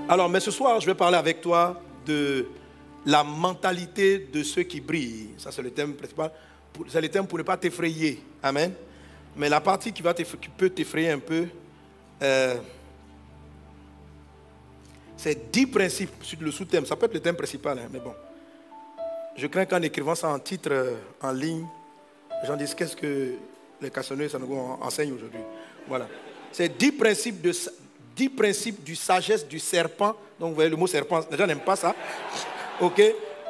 Alors, mais ce soir, je vais parler avec toi de la mentalité de ceux qui brillent. Ça, c'est le thème principal. C'est le thème pour ne pas t'effrayer. Amen. Mais la partie qui peut t'effrayer un peu, c'est 10 principes sur le sous-thème. Ça peut être le thème principal, hein, mais bon. Je crains qu'en écrivant ça en titre en ligne, les gens disent qu'est-ce que les cassonneux ça nous enseigne aujourd'hui. Voilà. C'est 10 principes du sagesse du serpent. Donc vous voyez le mot serpent, les gens n'aiment pas ça. Ok.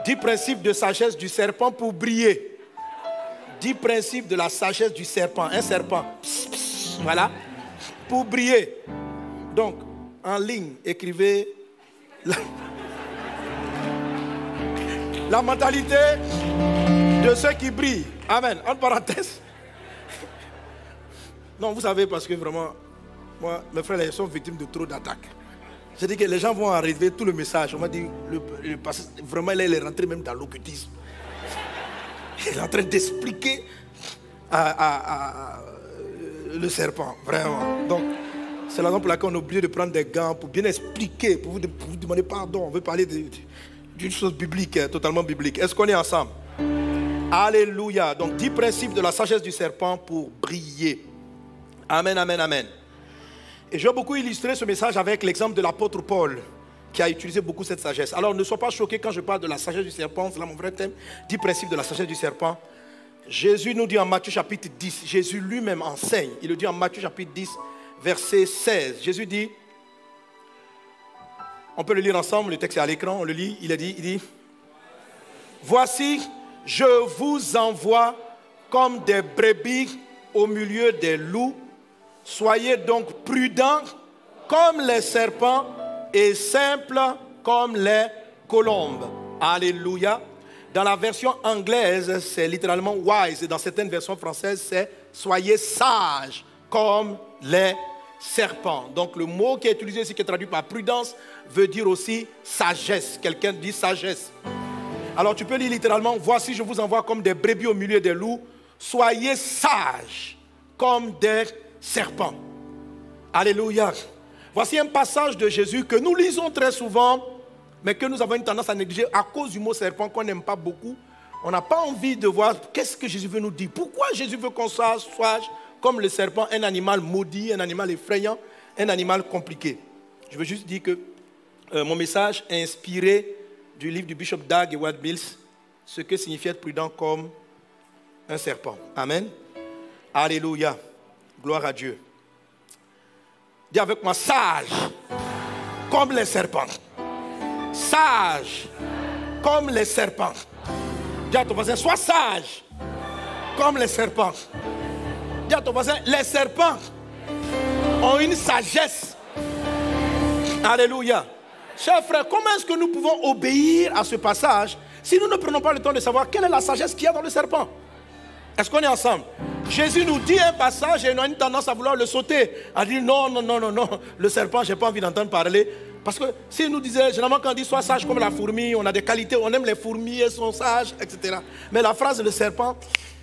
10 principes de sagesse du serpent pour briller. 10 principes de la sagesse du serpent. Un serpent. Pss, pss, voilà. Pour briller. Donc, en ligne, écrivez la mentalité de ceux qui brillent. Amen. En parenthèse. Non, vous savez, parce que vraiment, moi, mes frères, ils sont victimes de trop d'attaques. J'ai dit que les gens vont arriver tout le message. On m'a dit, vraiment, il est rentré même dans l'occultisme. Il est en train d'expliquer le serpent, vraiment. Donc, c'est la raison pour laquelle on est obligé de prendre des gants pour bien expliquer, pour vous demander pardon. On veut parler d'une chose biblique, totalement biblique. Est-ce qu'on est ensemble? Alléluia. Donc, 10 principes de la sagesse du serpent pour briller. Amen, amen, amen. Et je vais beaucoup illustrer ce message avec l'exemple de l'apôtre Paul, qui a utilisé beaucoup cette sagesse. Alors, ne sois pas choqués quand je parle de la sagesse du serpent. C'est là mon vrai thème. 10 principes de la sagesse du serpent. Jésus nous dit en Matthieu chapitre 10, Jésus lui-même enseigne. Il le dit en Matthieu chapitre 10, verset 16. Jésus dit, on peut le lire ensemble, le texte est à l'écran, on le lit. Il dit, voici, je vous envoie comme des brebis au milieu des loups. Soyez donc prudents comme les serpents et simples comme les colombes. Alléluia. Dans la version anglaise, c'est littéralement wise. Et dans certaines versions françaises, c'est soyez sages comme les serpents. Donc le mot qui est utilisé ici, qui est traduit par prudence, veut dire aussi sagesse. Quelqu'un dit sagesse. Alors tu peux lire littéralement, voici je vous envoie comme des brebis au milieu des loups. Soyez sages comme des serpents. Alléluia. Voici un passage de Jésus que nous lisons très souvent, mais que nous avons une tendance à négliger à cause du mot serpent qu'on n'aime pas beaucoup. On n'a pas envie de voir qu'est-ce que Jésus veut nous dire. Pourquoi Jésus veut qu'on soit sage comme le serpent, un animal maudit, un animal effrayant, un animal compliqué. Je veux juste dire que mon message est inspiré du livre du Bishop Dag Heward Mills, ce que signifie être prudent comme un serpent. Amen. Alléluia. Gloire à Dieu. Dis avec moi, sage comme les serpents. Sage comme les serpents. Dis à ton voisin, sois sage comme les serpents. Dis à ton voisin, les serpents ont une sagesse. Alléluia. Chers frères, comment est-ce que nous pouvons obéir à ce passage si nous ne prenons pas le temps de savoir quelle est la sagesse qu'il y a dans le serpent? Est-ce qu'on est ensemble? Jésus nous dit un passage et nous avons une tendance à vouloir le sauter. À dire non, le serpent, je n'ai pas envie d'entendre parler. Parce que s'il nous disait, généralement quand on dit sois sage comme la fourmi, on a des qualités, on aime les fourmis, elles sont sages, etc. Mais la phrase le serpent,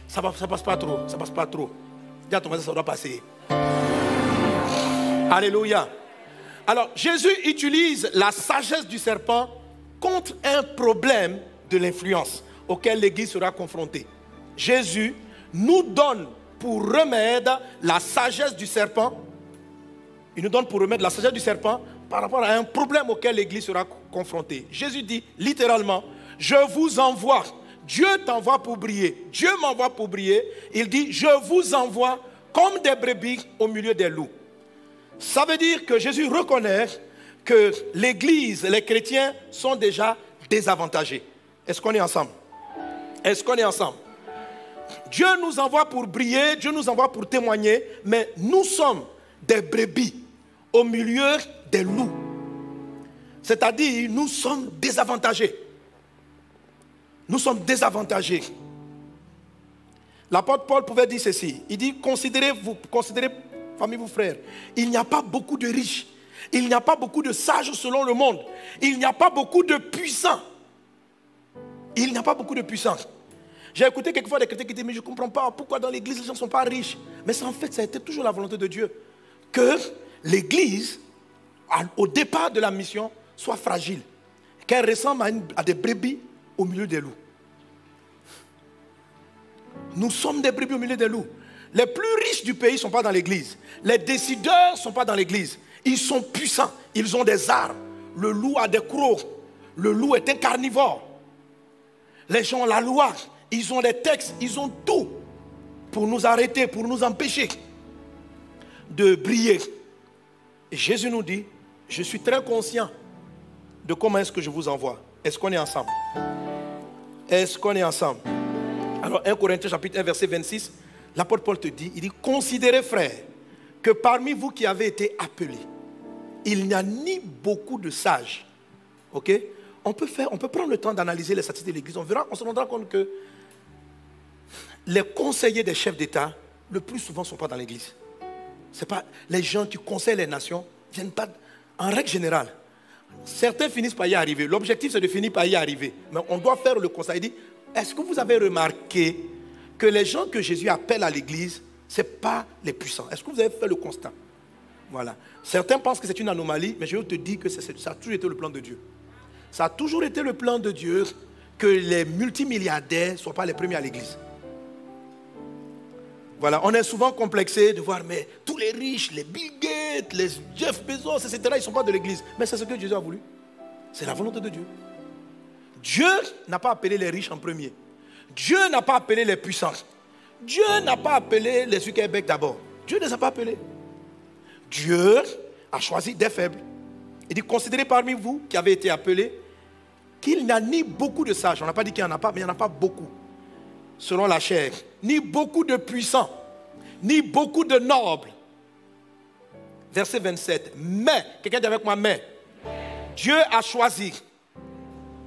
ça passe pas trop, ça passe pas trop. Dis à ton voisin, ça doit passer. Alléluia. Alors, Jésus utilise la sagesse du serpent contre un problème de l'influence auquel l'Église sera confrontée. Jésus nous donne pour remède la sagesse du serpent. Il nous donne pour remède la sagesse du serpent par rapport à un problème auquel l'Église sera confrontée. Jésus dit littéralement, je vous envoie. Dieu t'envoie pour briller. Dieu m'envoie pour briller. Il dit, je vous envoie comme des brebis au milieu des loups. Ça veut dire que Jésus reconnaît que l'Église, les chrétiens sont déjà désavantagés. Est-ce qu'on est ensemble? Est-ce qu'on est ensemble? Dieu nous envoie pour briller, Dieu nous envoie pour témoigner, mais nous sommes des brebis au milieu des loups. C'est-à-dire, nous sommes désavantagés. Nous sommes désavantagés. L'apôtre Paul pouvait dire ceci. Il dit, considérez, famille, vous frères, il n'y a pas beaucoup de riches. Il n'y a pas beaucoup de sages selon le monde. Il n'y a pas beaucoup de puissants. Il n'y a pas beaucoup de puissants. J'ai écouté quelquefois des chrétiens qui disent, mais je ne comprends pas pourquoi dans l'église les gens ne sont pas riches. Mais ça, en fait, ça a été toujours la volonté de Dieu. Que l'église, au départ de la mission, soit fragile, qu'elle ressemble à des brebis au milieu des loups. Nous sommes des brebis au milieu des loups. Les plus riches du pays ne sont pas dans l'église. Les décideurs ne sont pas dans l'église. Ils sont puissants, ils ont des armes. Le loup a des crocs. Le loup est un carnivore. Les gens ont la loi, ils ont des textes, ils ont tout pour nous arrêter, pour nous empêcher de briller. Et Jésus nous dit, je suis très conscient de comment est-ce que je vous envoie. Est-ce qu'on est ensemble? Est-ce qu'on est ensemble? Alors 1 Corinthiens chapitre 1 verset 26, l'apôtre Paul te dit, il dit, considérez frères, que parmi vous qui avez été appelés, il n'y a ni beaucoup de sages. Ok? On peut prendre le temps d'analyser les statistiques de l'Église. On se rendra compte que les conseillers des chefs d'État, le plus souvent, ne sont pas dans l'Église. Ce n'est pas les gens qui conseillent les nations, ne viennent pas en règle générale. Certains finissent par y arriver. L'objectif, c'est de finir par y arriver. Mais on doit faire le conseil. Il dit, est-ce que vous avez remarqué que les gens que Jésus appelle à l'Église, ce n'est pas les puissants? Est-ce que vous avez fait le constat? Voilà. Certains pensent que c'est une anomalie, mais je te dis que ça a toujours été le plan de Dieu. Ça a toujours été le plan de Dieu que les multimilliardaires ne soient pas les premiers à l'église. Voilà, on est souvent complexé de voir, mais tous les riches, les Bill Gates, les Jeff Bezos, etc., ils ne sont pas de l'église. Mais c'est ce que Jésus a voulu. C'est la volonté de Dieu. Dieu n'a pas appelé les riches en premier. Dieu n'a pas appelé les puissants. Dieu n'a pas appelé les Zuckerberg d'abord. Dieu ne les a pas appelés. Dieu a choisi des faibles. Il dit, considérez parmi vous qui avez été appelés qu'il n'y a ni beaucoup de sages, on n'a pas dit qu'il n'y en a pas, mais il n'y en a pas beaucoup, selon la chair, ni beaucoup de puissants, ni beaucoup de nobles. Verset 27, mais, quelqu'un dit avec moi, mais, Dieu a choisi,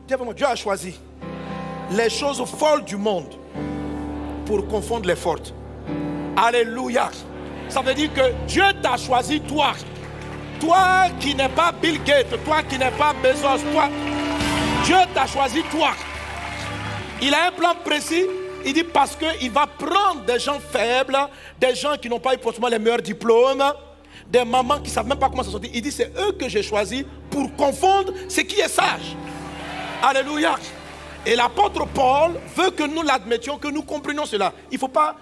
dis avec moi, Dieu a choisi les choses folles du monde pour confondre les fortes. Alléluia. Ça veut dire que Dieu t'a choisi toi. Toi qui n'es pas Bill Gates, toi qui n'es pas Bezos, toi, Dieu t'a choisi toi. Il a un plan précis. Il dit parce qu'il va prendre des gens faibles, des gens qui n'ont pas eu forcément les meilleurs diplômes, des mamans qui ne savent même pas comment se sortir. Il dit c'est eux que j'ai choisis pour confondre ce qui est sage. Alléluia. Et l'apôtre Paul veut que nous l'admettions, que nous comprenions cela. Il ne faut pas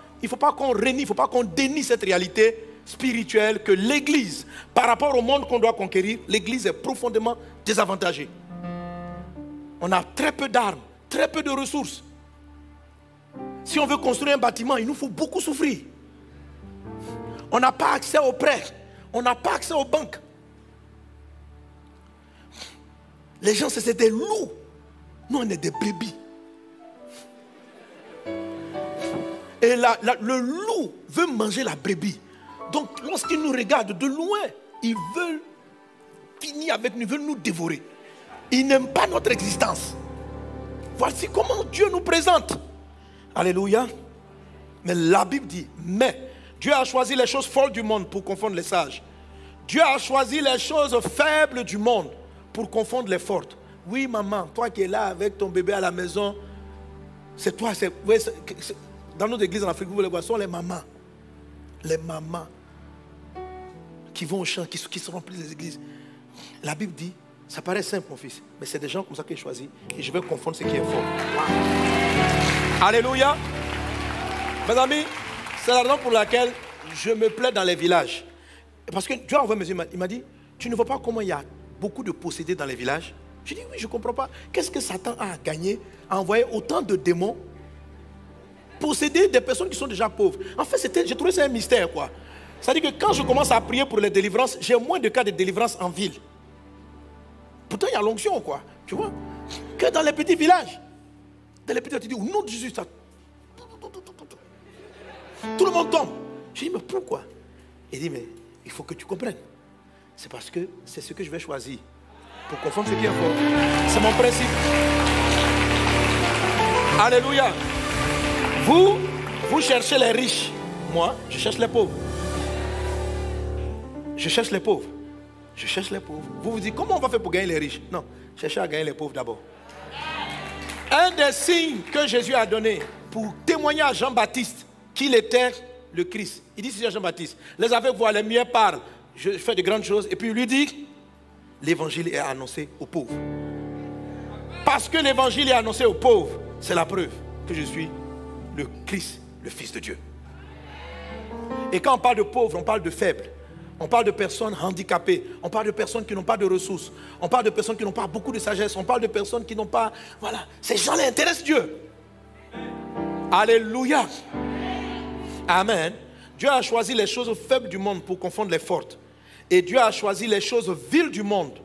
qu'on renie, il ne faut pas qu'on dénie cette réalité spirituelle que l'Église, par rapport au monde qu'on doit conquérir, l'Église est profondément désavantagée. On a très peu d'armes, très peu de ressources. Si on veut construire un bâtiment, il nous faut beaucoup souffrir. On n'a pas accès aux prêts, on n'a pas accès aux banques. Les gens, c'est des loups. Nous, on est des brebis. Et le loup veut manger la brebis. Donc, lorsqu'il nous regarde de loin, il veut finir avec nous, il veut nous dévorer. Il n'aime pas notre existence. Voici comment Dieu nous présente. Alléluia. Mais la Bible dit, mais Dieu a choisi les choses folles du monde pour confondre les sages. Dieu a choisi les choses faibles du monde pour confondre les fortes. Oui, maman, toi qui es là avec ton bébé à la maison, c'est toi, dans notre église en Afrique, vous les voyez, ce sont les mamans. Les mamans qui vont au champ, qui se remplissent les églises. La Bible dit, ça paraît simple mon fils, mais c'est des gens comme ça que j'ai choisi et je vais confondre ce qui est fort. Wow. Alléluia. Mes amis, c'est la raison pour laquelle je me plais dans les villages. Parce que Dieu a envoyé mes yeux, il m'a dit, tu ne vois pas comment il y a beaucoup de possédés dans les villages? Je dis oui, je ne comprends pas. Qu'est-ce que Satan a gagné à envoyer autant de démons posséder des personnes qui sont déjà pauvres? En fait, j'ai trouvé ça un mystère, quoi. C'est-à-dire que quand je commence à prier pour les délivrances, j'ai moins de cas de délivrance en ville. Pourtant, il y a l'onction, quoi. Tu vois? Que dans les petits villages. Dans les petits villages, tu dis, au nom de Jésus, ça... Tout le monde tombe. Je dis, mais pourquoi? Il dit, mais il faut que tu comprennes. C'est parce que c'est ce que je vais choisir. Pour confondre ce qui est fort. C'est mon principe. Alléluia. Vous cherchez les riches. Moi, je cherche les pauvres. Je cherche les pauvres. Je cherche les pauvres. Vous vous dites, comment on va faire pour gagner les riches? Non, cherchez à gagner les pauvres d'abord. Un des signes que Jésus a donné pour témoigner à Jean-Baptiste qu'il était le Christ. Il dit, c'est Jean-Baptiste. Les aveugles voient, les muets parlent. Je fais de grandes choses. Et puis il lui dit, l'évangile est annoncé aux pauvres. Parce que l'évangile est annoncé aux pauvres, c'est la preuve que je suis le Christ, le Fils de Dieu. Et quand on parle de pauvres, on parle de faibles. On parle de personnes handicapées. On parle de personnes qui n'ont pas de ressources. On parle de personnes qui n'ont pas beaucoup de sagesse. On parle de personnes qui n'ont pas... Voilà, ces gens-là intéressent Dieu. Alléluia. Amen. Dieu a choisi les choses faibles du monde pour confondre les fortes. Et Dieu a choisi les choses viles du monde,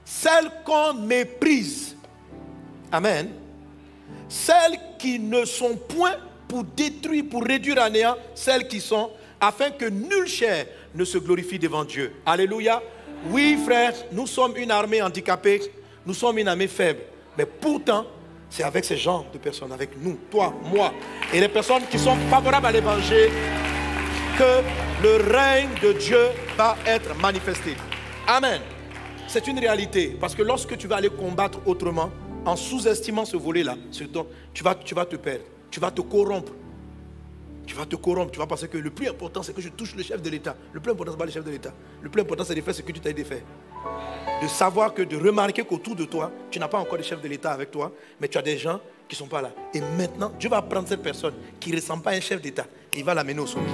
celles qu'on méprise. Amen. Celles qui ne sont point pour détruire, pour réduire à néant celles qui sont, afin que nulle chair ne se glorifie devant Dieu. Alléluia. Oui, frère, nous sommes une armée handicapée, nous sommes une armée faible. Mais pourtant, c'est avec ces genres de personnes, avec nous, toi, moi, et les personnes qui sont favorables à l'évangile, que le règne de Dieu va être manifesté. Amen. C'est une réalité. Parce que lorsque tu vas aller combattre autrement, en sous-estimant ce volet-là, tu vas te perdre. Tu vas te corrompre. Tu vas te corrompre. Tu vas penser que le plus important, c'est que je touche le chef de l'État. Le plus important, ce n'est pas le chef de l'État. Le plus important, c'est de faire ce que tu t'as dit de faire. De savoir que, de remarquer qu'autour de toi, tu n'as pas encore de chef de l'État avec toi, mais tu as des gens qui ne sont pas là. Et maintenant, Dieu va prendre cette personne qui ne ressemble pas à un chef d'État et il va l'amener au sommet.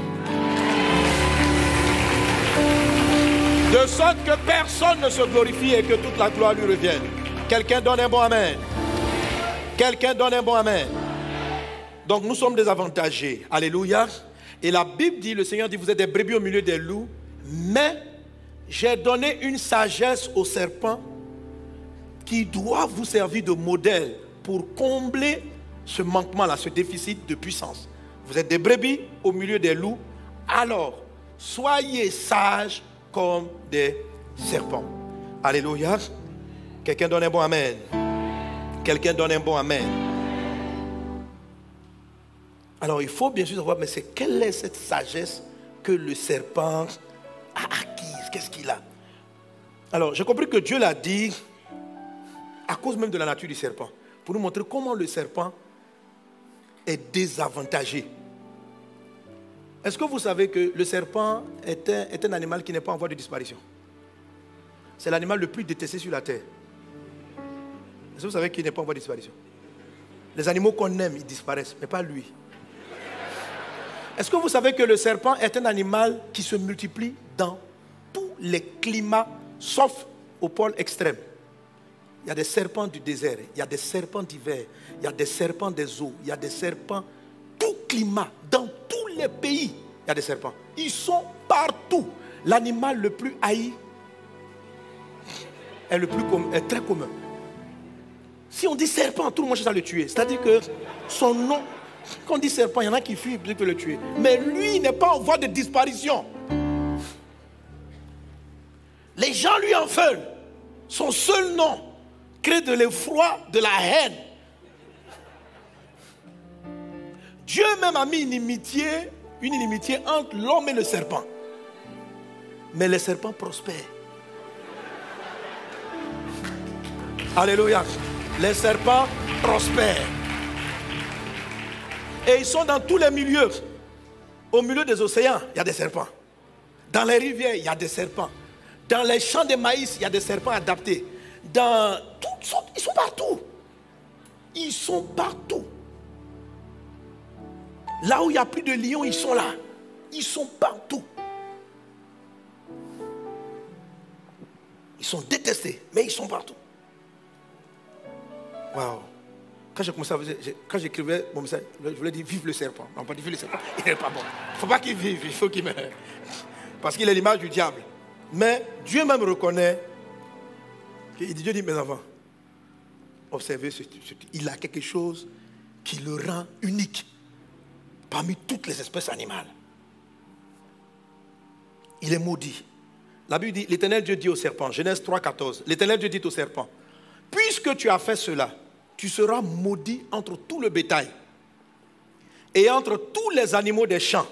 De sorte que personne ne se glorifie et que toute la gloire lui revienne. Quelqu'un donne un bon amen. Quelqu'un donne un bon amen. Donc nous sommes désavantagés. Alléluia. Et la Bible dit, le Seigneur dit, vous êtes des brebis au milieu des loups, mais j'ai donné une sagesse au serpent qui doit vous servir de modèle pour combler ce manquement-là, ce déficit de puissance. Vous êtes des brebis au milieu des loups, alors soyez sages comme des serpents. Alléluia. Quelqu'un donne un bon amen. Quelqu'un donne un bon amen. Alors il faut bien sûr savoir, mais quelle est cette sagesse que le serpent a acquise? Qu'est-ce qu'il a? Alors j'ai compris que Dieu l'a dit à cause même de la nature du serpent, pour nous montrer comment le serpent est désavantagé. Est-ce que vous savez que le serpent est un animal qui n'est pas en voie de disparition? C'est l'animal le plus détesté sur la terre. Est-ce que vous savez qu'il n'est pas en voie de disparition? Les animaux qu'on aime, ils disparaissent, mais pas lui. Est-ce que vous savez que le serpent est un animal qui se multiplie dans tous les climats, sauf au pôle extrême? Il y a des serpents du désert, il y a des serpents d'hiver, il y a des serpents des eaux, il y a des serpents, tout climat, dans tous les pays, il y a des serpents. Ils sont partout. L'animal le plus haï est très commun. Si on dit serpent, tout le monde cherche à le tuer. C'est-à-dire que son nom, quand on dit serpent, il y en a qui fuient plutôt que le tuer. Mais lui, il n'est pas en voie de disparition. Les gens lui en veulent. Son seul nom crée de l'effroi, de la haine. Dieu même a mis une inimitié entre l'homme et le serpent. Mais le serpent prospère. Alléluia. Les serpents prospèrent. Et ils sont dans tous les milieux. Au milieu des océans, il y a des serpents. Dans les rivières, il y a des serpents. Dans les champs de maïs, il y a des serpents adaptés. Dans tout, ils sont partout. Ils sont partout. Là où il n'y a plus de lions, ils sont là. Ils sont partout. Ils sont détestés, mais ils sont partout. Waouh. Quand j'écrivais mon message, je voulais dire vive le serpent. Non, pas dire vive le serpent, il n'est pas bon. Il ne faut pas qu'il vive, il faut qu'il meure. Parce qu'il est l'image du diable. Mais Dieu même reconnaît, Dieu dit, mes enfants, observez, il a quelque chose qui le rend unique parmi toutes les espèces animales. Il est maudit. La Bible dit, l'Éternel Dieu dit au serpent, Genèse 3,14, l'Éternel Dieu dit au serpent, puisque tu as fait cela, tu seras maudit entre tout le bétail et entre tous les animaux des champs.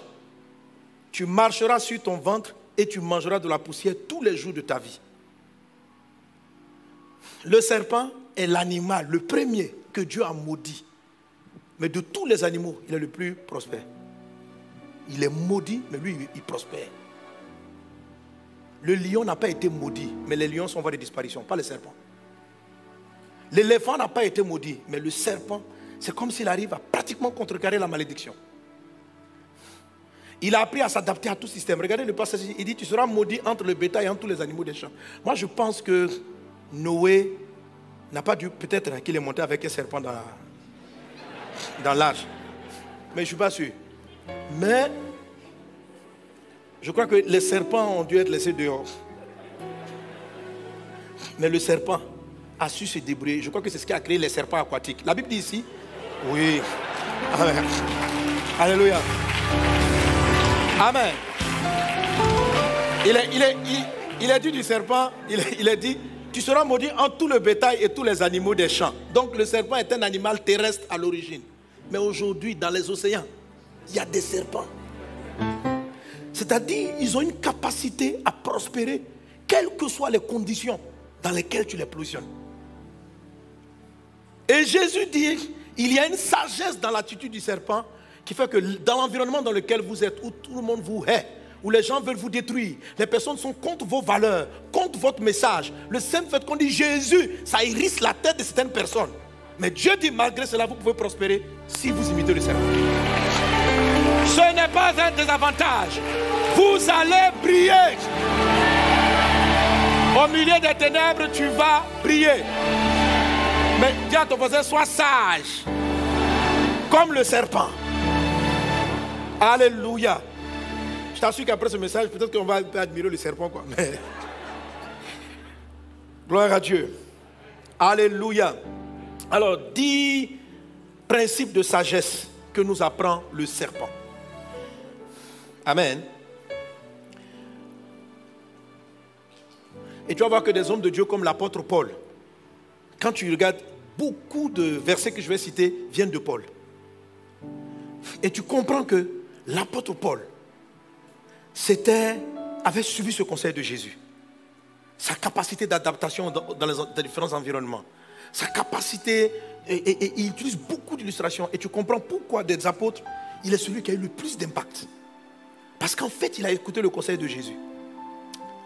Tu marcheras sur ton ventre et tu mangeras de la poussière tous les jours de ta vie. Le serpent est l'animal, le premier que Dieu a maudit. Mais de tous les animaux, il est le plus prospère. Il est maudit, mais lui, il prospère. Le lion n'a pas été maudit, mais les lions sont en voie de disparition, pas le serpent. L'éléphant n'a pas été maudit, mais le serpent, c'est comme s'il arrive à pratiquement contrecarrer la malédiction. Il a appris à s'adapter à tout système. Regardez le passage, il dit, tu seras maudit entre le bétail et entre tous les animaux des champs. Moi, je pense que Noé n'a pas dû, peut-être qu'il est monté avec un serpent dans l'arche. Mais je ne suis pas sûr. Mais, je crois que les serpents ont dû être laissés dehors. Mais le serpent a su se débrouiller. Je crois que c'est ce qui a créé les serpents aquatiques. La Bible dit ici, oui. Amen. Alléluia. Amen. Il a dit du serpent, il a dit, tu seras maudit entre tout le bétail et tous les animaux des champs. Donc le serpent est un animal terrestre à l'origine. Mais aujourd'hui, dans les océans, il y a des serpents. C'est-à-dire, ils ont une capacité à prospérer, quelles que soient les conditions dans lesquelles tu les positionnes. Et Jésus dit, il y a une sagesse dans l'attitude du serpent qui fait que dans l'environnement dans lequel vous êtes, où tout le monde vous hait, où les gens veulent vous détruire, les personnes sont contre vos valeurs, contre votre message. Le simple fait qu'on dit Jésus, ça hérisse la tête de certaines personnes. Mais Dieu dit, malgré cela, vous pouvez prospérer si vous imitez le serpent. Ce n'est pas un désavantage. Vous allez briller. Au milieu des ténèbres, tu vas briller. Mais dis à ton voisin, sois sage. Comme le serpent. Alléluia. Je t'assure qu'après ce message, peut-être qu'on va admirer le serpent, quoi. Mais... gloire à Dieu. Alléluia. Alors, 10 principes de sagesse que nous apprend le serpent. Amen. Et tu vas voir que des hommes de Dieu comme l'apôtre Paul, quand tu regardes, beaucoup de versets que je vais citer viennent de Paul. Et tu comprends que l'apôtre Paul avait suivi ce conseil de Jésus. Sa capacité d'adaptation dans les différents environnements. Sa capacité, et il utilise beaucoup d'illustrations. Et tu comprends pourquoi des apôtres, il est celui qui a eu le plus d'impact. Parce qu'en fait, il a écouté le conseil de Jésus.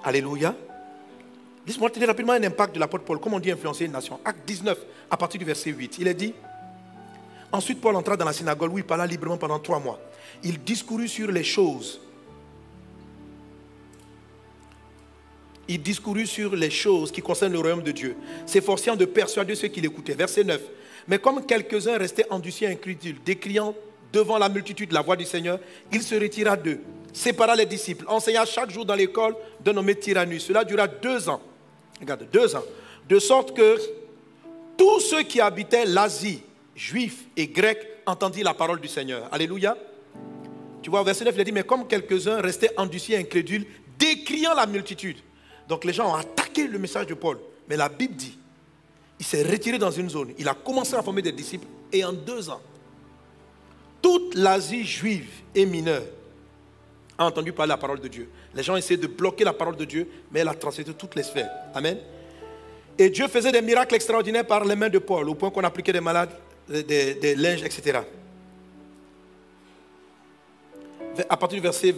Alléluia. Laisse-moi te dire rapidement un impact de l'apôtre Paul. Comment on dit influencer une nation. Acte 19, à partir du verset 8. Il est dit, ensuite Paul entra dans la synagogue où il parla librement pendant 3 mois. Il discourut sur les choses. Il discourut sur les choses qui concernent le royaume de Dieu, s'efforçant de persuader ceux qui l'écoutaient. Verset 9. Mais comme quelques-uns restaient endurcis et incrédules, décriant devant la multitude la voix du Seigneur, il se retira d'eux, sépara les disciples, enseigna chaque jour dans l'école d'un nommé Tyrannus. Cela dura 2 ans. Regarde, 2 ans. De sorte que tous ceux qui habitaient l'Asie, juifs et grecs, entendirent la parole du Seigneur. Alléluia. Tu vois, au verset 9, il a dit, mais comme quelques-uns restaient endurcis et incrédules, décriant la multitude. Donc les gens ont attaqué le message de Paul. Mais la Bible dit, il s'est retiré dans une zone. Il a commencé à former des disciples. Et en 2 ans, toute l'Asie juive et mineure a entendu parler la parole de Dieu. Les gens essayaient de bloquer la parole de Dieu, mais elle a transcendé toutes les sphères. Amen. Et Dieu faisait des miracles extraordinaires par les mains de Paul, au point qu'on appliquait des malades, des linges, etc. À partir du verset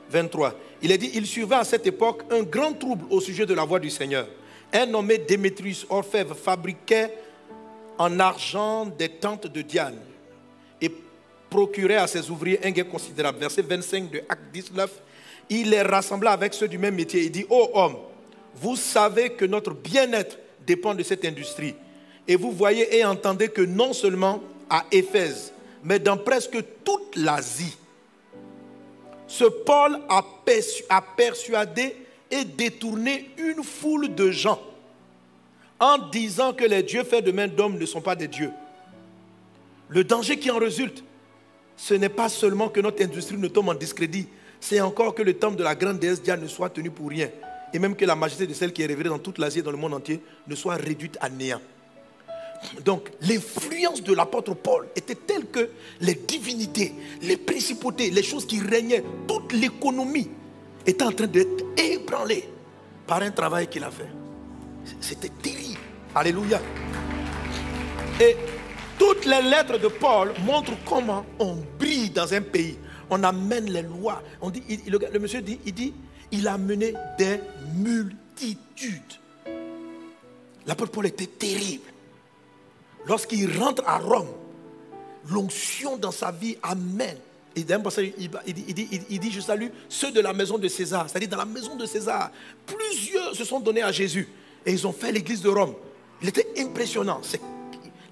23, il est dit, il survint à cette époque un grand trouble au sujet de la voix du Seigneur. Un nommé Démétrius, orfèvre, fabriquait en argent des tentes de Diane et procurait à ses ouvriers un gain considérable. Verset 25 de Acte 19, il les rassembla avec ceux du même métier. Il dit, ô hommes, vous savez que notre bien-être dépend de cette industrie. Et vous voyez et entendez que non seulement à Éphèse, mais dans presque toute l'Asie, ce Paul a persuadé et détourné une foule de gens en disant que les dieux faits de main d'hommes ne sont pas des dieux. Le danger qui en résulte, ce n'est pas seulement que notre industrie ne tombe en discrédit, c'est encore que le temple de la grande déesse Diane ne soit tenu pour rien, et même que la majesté de celle qui est révélée dans toute l'Asie et dans le monde entier ne soit réduite à néant. Donc, l'influence de l'apôtre Paul était telle que les divinités, les principautés, les choses qui régnaient, toute l'économie était en train d'être ébranlée par un travail qu'il a fait. C'était terrible. Alléluia. Et toutes les lettres de Paul montrent comment on brille dans un pays, On amène les lois. On dit, le monsieur dit, il a mené des multitudes. L'apôtre Paul était terrible. Lorsqu'il rentre à Rome, l'onction dans sa vie amène. Et d'un passage, il dit, je salue ceux de la maison de César. C'est-à-dire dans la maison de César, plusieurs se sont donnés à Jésus. Et ils ont fait l'église de Rome. Il était impressionnant.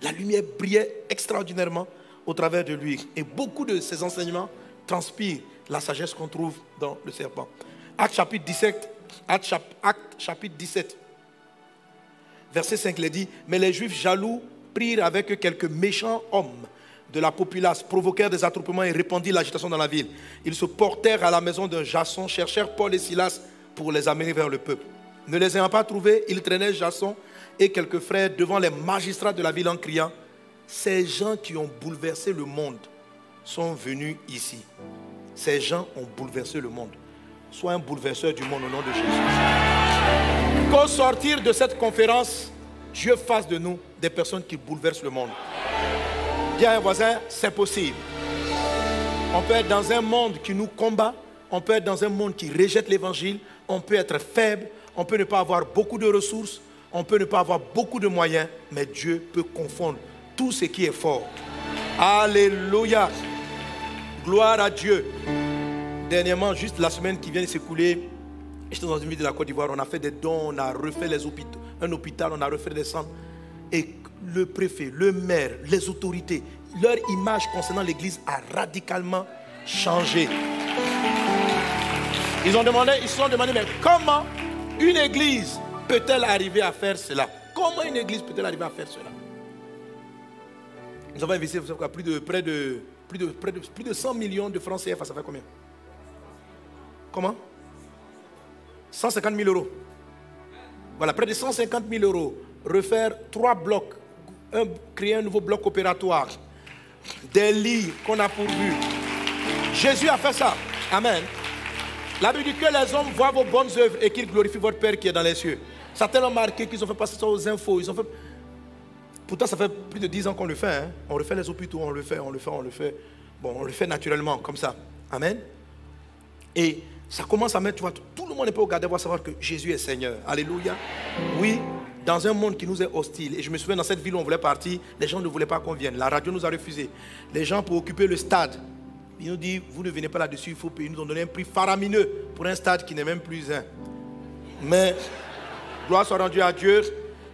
La lumière brillait extraordinairement au travers de lui. Et beaucoup de ses enseignements transpirent la sagesse qu'on trouve dans le serpent. Acte chapitre 17, verset 5, il dit, mais les Juifs jaloux prirent avec eux quelques méchants hommes de la populace, provoquèrent des attroupements et répandirent l'agitation dans la ville. Ils se portèrent à la maison d'un Jason, cherchèrent Paul et Silas pour les amener vers le peuple. Ne les ayant pas trouvés, ils traînaient Jason et quelques frères devant les magistrats de la ville en criant, ces gens qui ont bouleversé le monde sont venus ici. Ces gens ont bouleversé le monde. Sois un bouleverseur du monde au nom de Jésus. Qu'au sortir de cette conférence, Dieu fasse de nous des personnes qui bouleversent le monde. Dis à un voisin, c'est possible. On peut être dans un monde qui nous combat, on peut être dans un monde qui rejette l'évangile, on peut être faible, on peut ne pas avoir beaucoup de ressources, on peut ne pas avoir beaucoup de moyens, mais Dieu peut confondre tout ce qui est fort. Alléluia. Gloire à Dieu. Dernièrement, juste la semaine qui vient de s'écouler, j'étais dans une ville de la Côte d'Ivoire, on a fait des dons, on a refait les hôpitaux, un hôpital, on a refait des centres. Et le préfet, le maire, les autorités, leur image concernant l'église a radicalement changé. Ils se sont demandé, mais comment une église peut-elle arriver à faire cela? Comment une église peut-elle arriver à faire cela? Nous avons investi plus de 100 millions de francs CFA, ça fait combien? Comment? 150 000 euros. Voilà, près de 150 000 euros. Refaire 3 blocs. Créer un nouveau bloc opératoire. Des lits qu'on a pourvus. Jésus a fait ça. Amen. La Bible dit que les hommes voient vos bonnes œuvres et qu'ils glorifient votre Père qui est dans les cieux. Certains ont marqué qu'ils ont fait passer ça aux infos. Ils ont fait... Pourtant, ça fait plus de 10 ans qu'on le fait. Hein? On refait les hôpitaux, on le fait. Bon, on le fait naturellement, comme ça. Amen. Et ça commence à mettre, tu vois, tout le monde n'est pas au garde à savoir que Jésus est Seigneur. Alléluia. Oui, dans un monde qui nous est hostile. Et je me souviens, dans cette ville où on voulait partir, les gens ne voulaient pas qu'on vienne. La radio nous a refusé. Les gens, pour occuper le stade, ils nous disent, vous ne venez pas là-dessus, il faut payer. Ils nous ont donné un prix faramineux pour un stade qui n'est même plus un. Mais, gloire soit rendue à Dieu.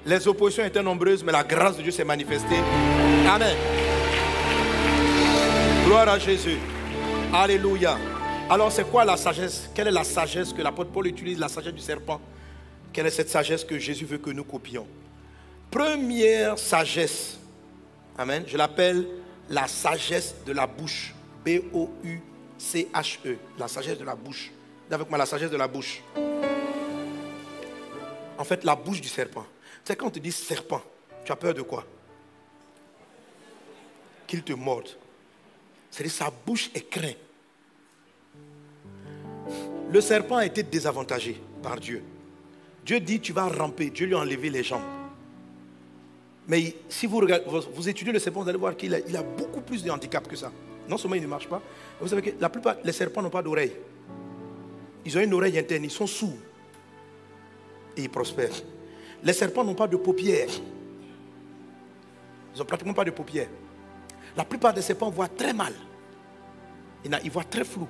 Les oppositions étaient nombreuses, mais la grâce de Dieu s'est manifestée. Amen. Gloire à Jésus. Alléluia. Alors, c'est quoi la sagesse? Quelle est la sagesse que l'apôtre Paul utilise, la sagesse du serpent? Quelle est cette sagesse que Jésus veut que nous copions? Première sagesse. Amen. Je l'appelle la sagesse de la bouche. B-O-U-C-H-E. La sagesse de la bouche. Dis avec moi, la sagesse de la bouche. En fait, la bouche du serpent. Tu sais, quand on te dit serpent, tu as peur de quoi? Qu'il te morde. C'est-à-dire sa bouche est crainte. Le serpent a été désavantagé par Dieu. Dieu dit, tu vas ramper. Dieu lui a enlevé les jambes. Mais si vous étudiez le serpent, vous allez voir qu'il a beaucoup plus de handicap que ça. Non seulement il ne marche pas, mais vous savez que la plupart des serpents n'ont pas d'oreille. Ils ont une oreille interne, ils sont sourds. Et ils prospèrent. Les serpents n'ont pas de paupières. Ils n'ont pratiquement pas de paupières. La plupart des serpents voient très mal. Ils voient très flou.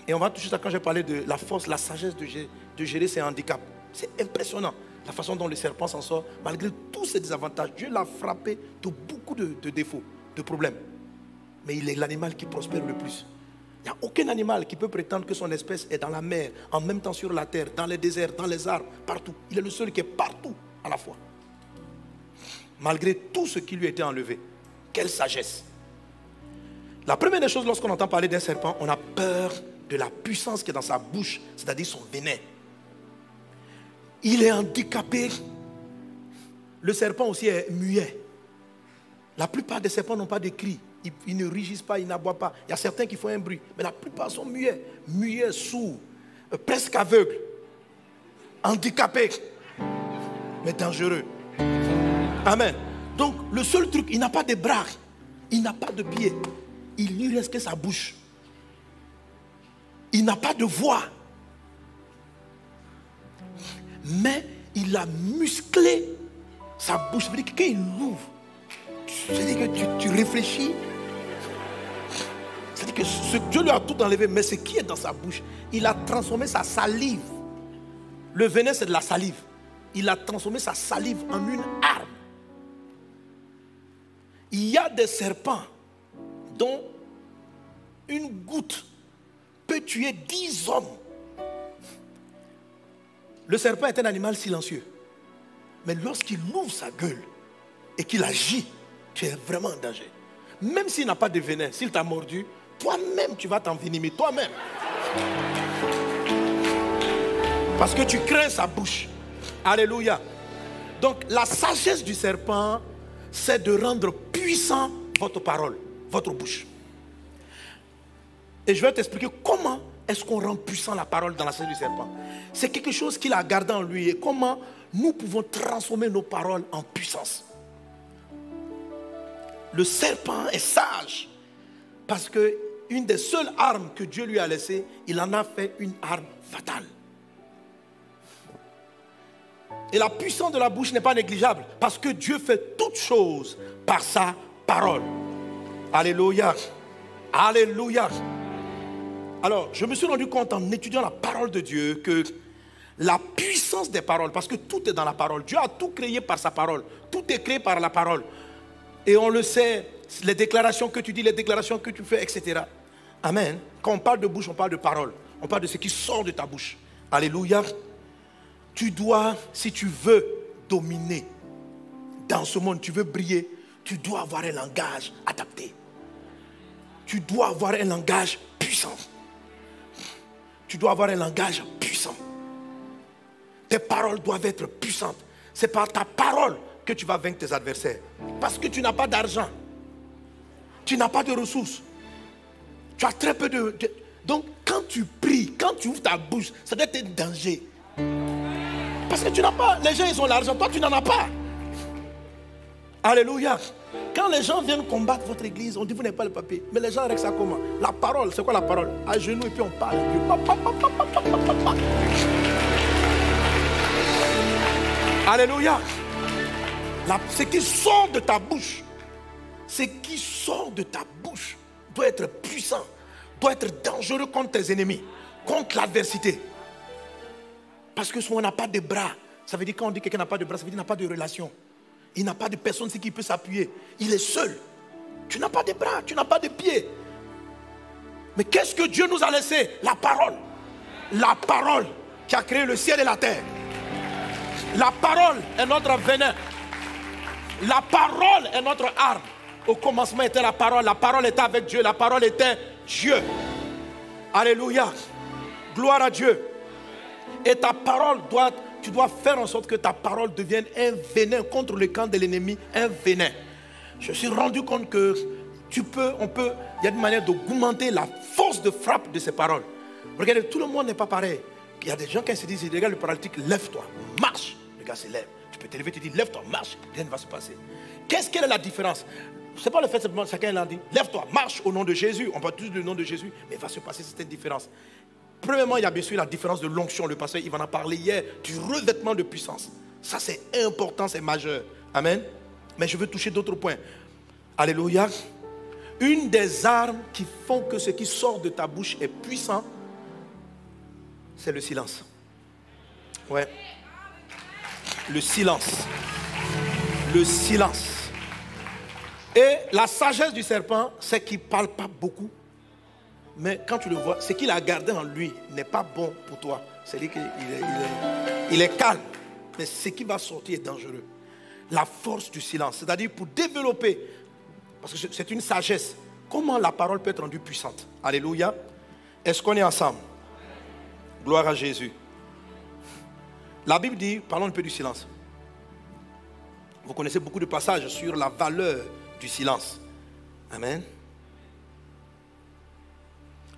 Et on va toucher ça quand j'ai parlé de la force, la sagesse de gérer ses handicaps. C'est impressionnant la façon dont le serpent s'en sort, malgré tous ses désavantages. Dieu l'a frappé de beaucoup de défauts, de problèmes. Mais il est l'animal qui prospère le plus. Il n'y a aucun animal qui peut prétendre que son espèce est dans la mer, en même temps sur la terre, dans les déserts, dans les arbres, partout. Il est le seul qui est partout à la fois. Malgré tout ce qui lui a été enlevé. Quelle sagesse! La première des choses, lorsqu'on entend parler d'un serpent, on a peur de la puissance qui est dans sa bouche, c'est-à-dire son venin. Il est handicapé. Le serpent aussi est muet. La plupart des serpents n'ont pas de cris. Ils ne rugissent pas, ils n'aboient pas. Il y a certains qui font un bruit, mais la plupart sont muets. Muets, sourds, presque aveugles, handicapés, mais dangereux. Amen. Donc, le seul truc, il n'a pas de bras, il n'a pas de pieds. il n'y reste que sa bouche. Il n'a pas de voix. Mais il a musclé sa bouche. Ça veut dire que quand il l'ouvre, c'est-à-dire que tu réfléchis. C'est-à-dire que Dieu lui a tout enlevé, mais ce qui est dans sa bouche, il a transformé sa salive. Le venin, c'est de la salive. Il a transformé sa salive en une arme. Il y a des serpents dont une goutte peut tuer 10 hommes. Le serpent est un animal silencieux. Mais lorsqu'il ouvre sa gueule et qu'il agit, tu es vraiment en danger. Même s'il n'a pas de venin, s'il t'a mordu, toi-même tu vas t'envenimer, toi-même. Parce que tu crains sa bouche. Alléluia. Donc la sagesse du serpent, c'est de rendre puissant votre parole, votre bouche. Et je vais t'expliquer comment est-ce qu'on rend puissant la parole dans la sagesse du serpent. C'est quelque chose qu'il a gardé en lui et comment nous pouvons transformer nos paroles en puissance. Le serpent est sage parce que une des seules armes que Dieu lui a laissées, il en a fait une arme fatale. Et la puissance de la bouche n'est pas négligeable parce que Dieu fait toutes choses par sa parole. Alléluia. Alléluia. Alors, je me suis rendu compte en étudiant la parole de Dieu que la puissance des paroles, parce que tout est dans la parole. Dieu a tout créé par sa parole. Tout est créé par la parole. Et on le sait, les déclarations que tu dis, les déclarations que tu fais, etc. Amen. Quand on parle de bouche, on parle de parole. On parle de ce qui sort de ta bouche. Alléluia. Tu dois, si tu veux dominer dans ce monde, tu veux briller, tu dois avoir un langage adapté. Tu dois avoir un langage puissant. Tu dois avoir un langage puissant. Tes paroles doivent être puissantes. C'est par ta parole que tu vas vaincre tes adversaires. Parce que tu n'as pas d'argent. Tu n'as pas de ressources. Tu as très peu de... Donc, quand tu pries, quand tu ouvres ta bouche, ça doit être un danger. Parce que tu n'as pas... Les gens, ils ont l'argent. Toi, tu n'en as pas. Alléluia. Quand les gens viennent combattre votre église, on dit vous n'avez pas le papier. Mais les gens règlent ça comment? La parole, c'est quoi la parole? À genoux et puis on parle. Alléluia. Ce qui sort de ta bouche, ce qui sort de ta bouche doit être puissant, doit être dangereux contre tes ennemis, contre l'adversité. Parce que si on n'a pas de bras, ça veut dire quand on dit que quelqu'un n'a pas de bras, ça veut dire qu'il n'a pas de relation. Il n'a pas de personne sur qui il peut s'appuyer. Il est seul. Tu n'as pas de bras, tu n'as pas de pieds. Mais qu'est-ce que Dieu nous a laissé? La parole. La parole qui a créé le ciel et la terre. La parole est notre venin. La parole est notre arme. Au commencement était la parole était avec Dieu, la parole était Dieu. Alléluia. Gloire à Dieu. Et ta parole tu dois faire en sorte que ta parole devienne un venin contre le camp de l'ennemi, un venin. Je me suis rendu compte que il y a une manière d'augmenter la force de frappe de ces paroles. Regardez, tout le monde n'est pas pareil. Il y a des gens qui se disent, regarde le paralytique, lève-toi, marche. Le gars se lève. Tu peux te lever, tu dis, lève-toi, marche. Rien ne va se passer. Quelle est la différence? Ce n'est pas le fait simplement, chacun l'a dit, lève-toi, marche au nom de Jésus. On parle tous du nom de Jésus, mais il va se passer cette différence. Premièrement, il y a bien sûr la différence de l'onction. Le pasteur, il va en parler hier, du revêtement de puissance. Ça, c'est important, c'est majeur. Amen. Mais je veux toucher d'autres points. Alléluia. Une des armes qui font que ce qui sort de ta bouche est puissant, c'est le silence. Ouais. Le silence. Le silence. Et la sagesse du serpent, c'est qu'il ne parle pas beaucoup. Mais quand tu le vois, ce qu'il a gardé en lui n'est pas bon pour toi. C'est-à-dire qu'il est calme. Mais ce qui va sortir est dangereux. La force du silence. C'est-à-dire pour développer, parce que c'est une sagesse, comment la parole peut être rendue puissante. Alléluia. Est-ce qu'on est ensemble? Gloire à Jésus. La Bible dit, parlons un peu du silence. Vous connaissez beaucoup de passages sur la valeur du silence. Amen.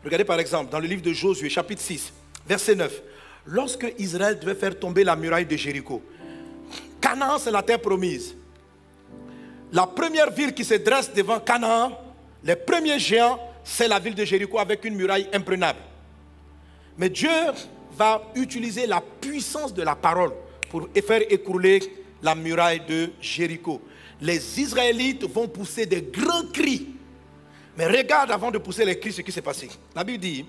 Regardez par exemple dans le livre de Josué, chapitre 6, verset 9. Lorsque Israël devait faire tomber la muraille de Jéricho, Canaan, c'est la terre promise. La première ville qui se dresse devant Canaan, Les premiers géants, c'est la ville de Jéricho avec une muraille imprenable. Mais Dieu va utiliser la puissance de la parole pour faire écrouler la muraille de Jéricho. Les Israélites vont pousser des grands cris. Mais regarde avant de pousser les cris ce qui s'est passé. La Bible dit,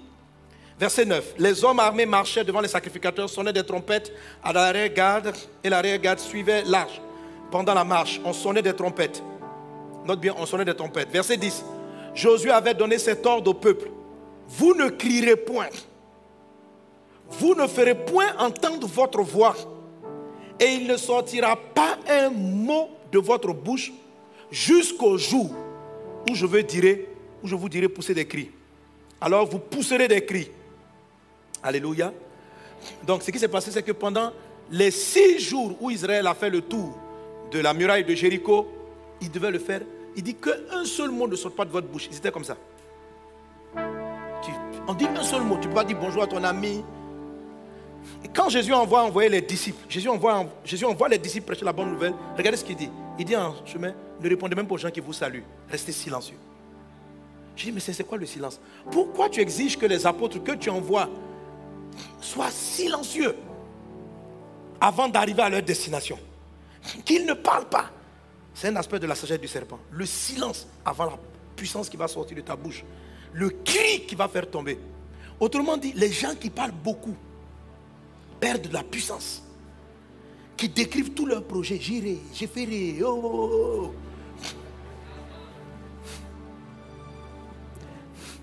verset 9, les hommes armés marchaient devant les sacrificateurs, sonnaient des trompettes à l'arrière-garde et l'arrière-garde suivait l'arche. Pendant la marche, on sonnait des trompettes. Note bien, on sonnait des trompettes. Verset 10, Josué avait donné cet ordre au peuple. Vous ne crierez point. Vous ne ferez point entendre votre voix. Et il ne sortira pas un mot de votre bouche jusqu'au jour où je vous dirai pousser des cris. Alors vous pousserez des cris. Alléluia. Donc ce qui s'est passé, c'est que pendant les 6 jours où Israël a fait le tour de la muraille de Jéricho, il devait le faire. Il dit qu'un seul mot ne sorte pas de votre bouche. Ils étaient comme ça. On dit un seul mot. Tu ne peux pas dire bonjour à ton ami. Et quand Jésus envoie les disciples, Jésus envoie les disciples prêcher la bonne nouvelle. Regardez ce qu'il dit. Il dit en chemin, ne répondez même pas aux gens qui vous saluent. Restez silencieux. Je dis, mais c'est quoi le silence? Pourquoi tu exiges que les apôtres que tu envoies soient silencieux avant d'arriver à leur destination? Qu'ils ne parlent pas. C'est un aspect de la sagesse du serpent. Le silence avant la puissance qui va sortir de ta bouche. Le cri qui va faire tomber. Autrement dit, les gens qui parlent beaucoup perdent de la puissance. Qui décrivent tous leurs projets. J'irai, je ferai. Oh, oh, oh.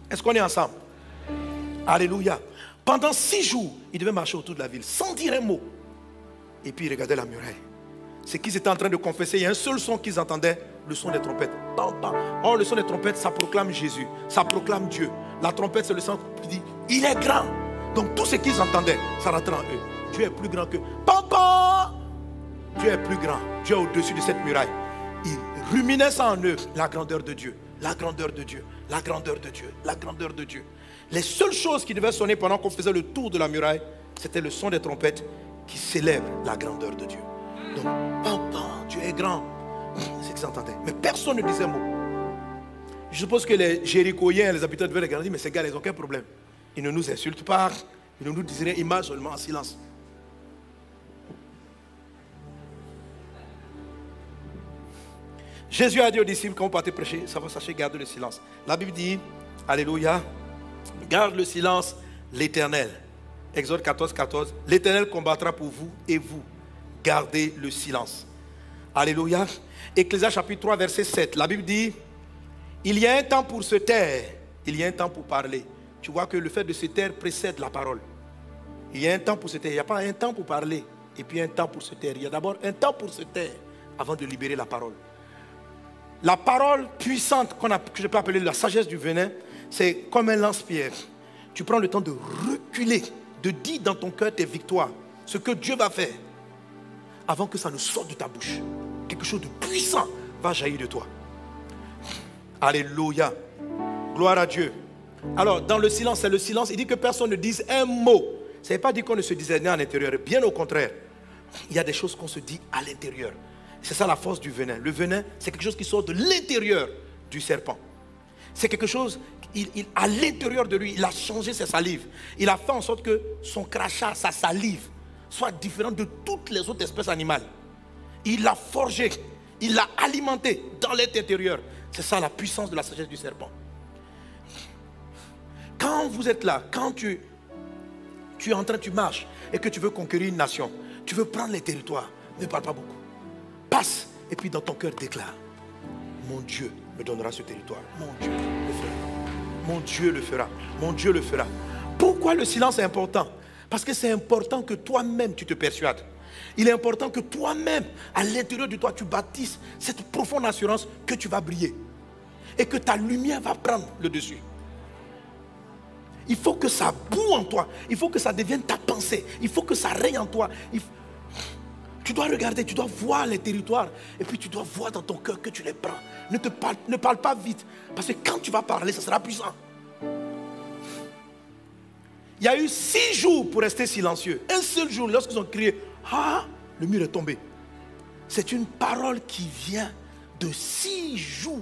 Est-ce qu'on est ensemble? Alléluia. Pendant 6 jours, ils devaient marcher autour de la ville sans dire un mot. Et puis ils regardaient la muraille. C'est qu'ils étaient en train de confesser. Il y a un seul son qu'ils entendaient, le son des trompettes. Or, le son des trompettes, ça proclame Jésus. Ça proclame Dieu. La trompette, c'est le son qui dit, il est grand. Donc tout ce qu'ils entendaient, ça rentrait en eux. Dieu est plus grand que... Papa! Dieu est plus grand. Dieu est au-dessus de cette muraille. Ils ruminaient ça en eux, la grandeur de Dieu. La grandeur de Dieu. La grandeur de Dieu. La grandeur de Dieu. Les seules choses qui devaient sonner pendant qu'on faisait le tour de la muraille, c'était le son des trompettes qui célèbre la grandeur de Dieu. Donc, papa, Dieu est grand. C'est ce qu'ils entendaient. Mais personne ne disait un mot. Je suppose que les Jérichoiens, les habitants devaient regarder, mais ces gars, ils n'ont aucun problème. Ils ne nous insultent pas. Ils ne nous disent rien. Ils marchent seulement en silence. Jésus a dit aux disciples, quand vous partez prêcher, ça va sachez garder le silence. La Bible dit, alléluia, garde le silence, l'Éternel. Exode 14, 14, l'Éternel combattra pour vous et vous gardez le silence. Alléluia. Ecclésiaste chapitre 3, verset 7, la Bible dit, il y a un temps pour se taire, il y a un temps pour parler. Tu vois que le fait de se taire précède la parole. Il y a un temps pour se taire, il n'y a pas un temps pour parler et puis un temps pour se taire. Il y a d'abord un temps pour se taire avant de libérer la parole. La parole puissante que je peux appeler la sagesse du venin, c'est comme un lance-pierre. Tu prends le temps de reculer, de dire dans ton cœur tes victoires, ce que Dieu va faire, avant que ça ne sorte de ta bouche. Quelque chose de puissant va jaillir de toi. Alléluia. Gloire à Dieu. Alors, dans le silence, c'est le silence. Il dit que personne ne dise un mot. Ça ne veut pas dire qu'on ne se disait rien à l'intérieur. Bien au contraire. Il y a des choses qu'on se dit à l'intérieur. C'est ça la force du venin. Le venin, c'est quelque chose qui sort de l'intérieur du serpent. C'est quelque chose, à l'intérieur de lui, il a changé ses salives. Il a fait en sorte que son crachat, sa salive, soit différente de toutes les autres espèces animales. Il l'a forgé, il l'a alimenté dans l'être intérieur. C'est ça la puissance de la sagesse du serpent. Quand vous êtes là, quand tu es en train, tu marches et que tu veux conquérir une nation, tu veux prendre les territoires, ne parle pas beaucoup. Passe et puis dans ton cœur déclare, mon Dieu me donnera ce territoire. Mon Dieu le fera. Mon Dieu le fera. Mon Dieu le fera. Pourquoi le silence est important? Parce que c'est important que toi-même tu te persuades. Il est important que toi-même, à l'intérieur de toi, tu bâtisses cette profonde assurance que tu vas briller. Et que ta lumière va prendre le dessus. Il faut que ça boue en toi. Il faut que ça devienne ta pensée. Il faut que ça règne en toi. Tu dois regarder, tu dois voir les territoires. Et puis tu dois voir dans ton cœur que tu les prends. Ne parle pas vite. Parce que quand tu vas parler, ça sera puissant. Il y a eu 6 jours pour rester silencieux. Un seul jour, lorsqu'ils ont crié, ah, le mur est tombé. C'est une parole qui vient de 6 jours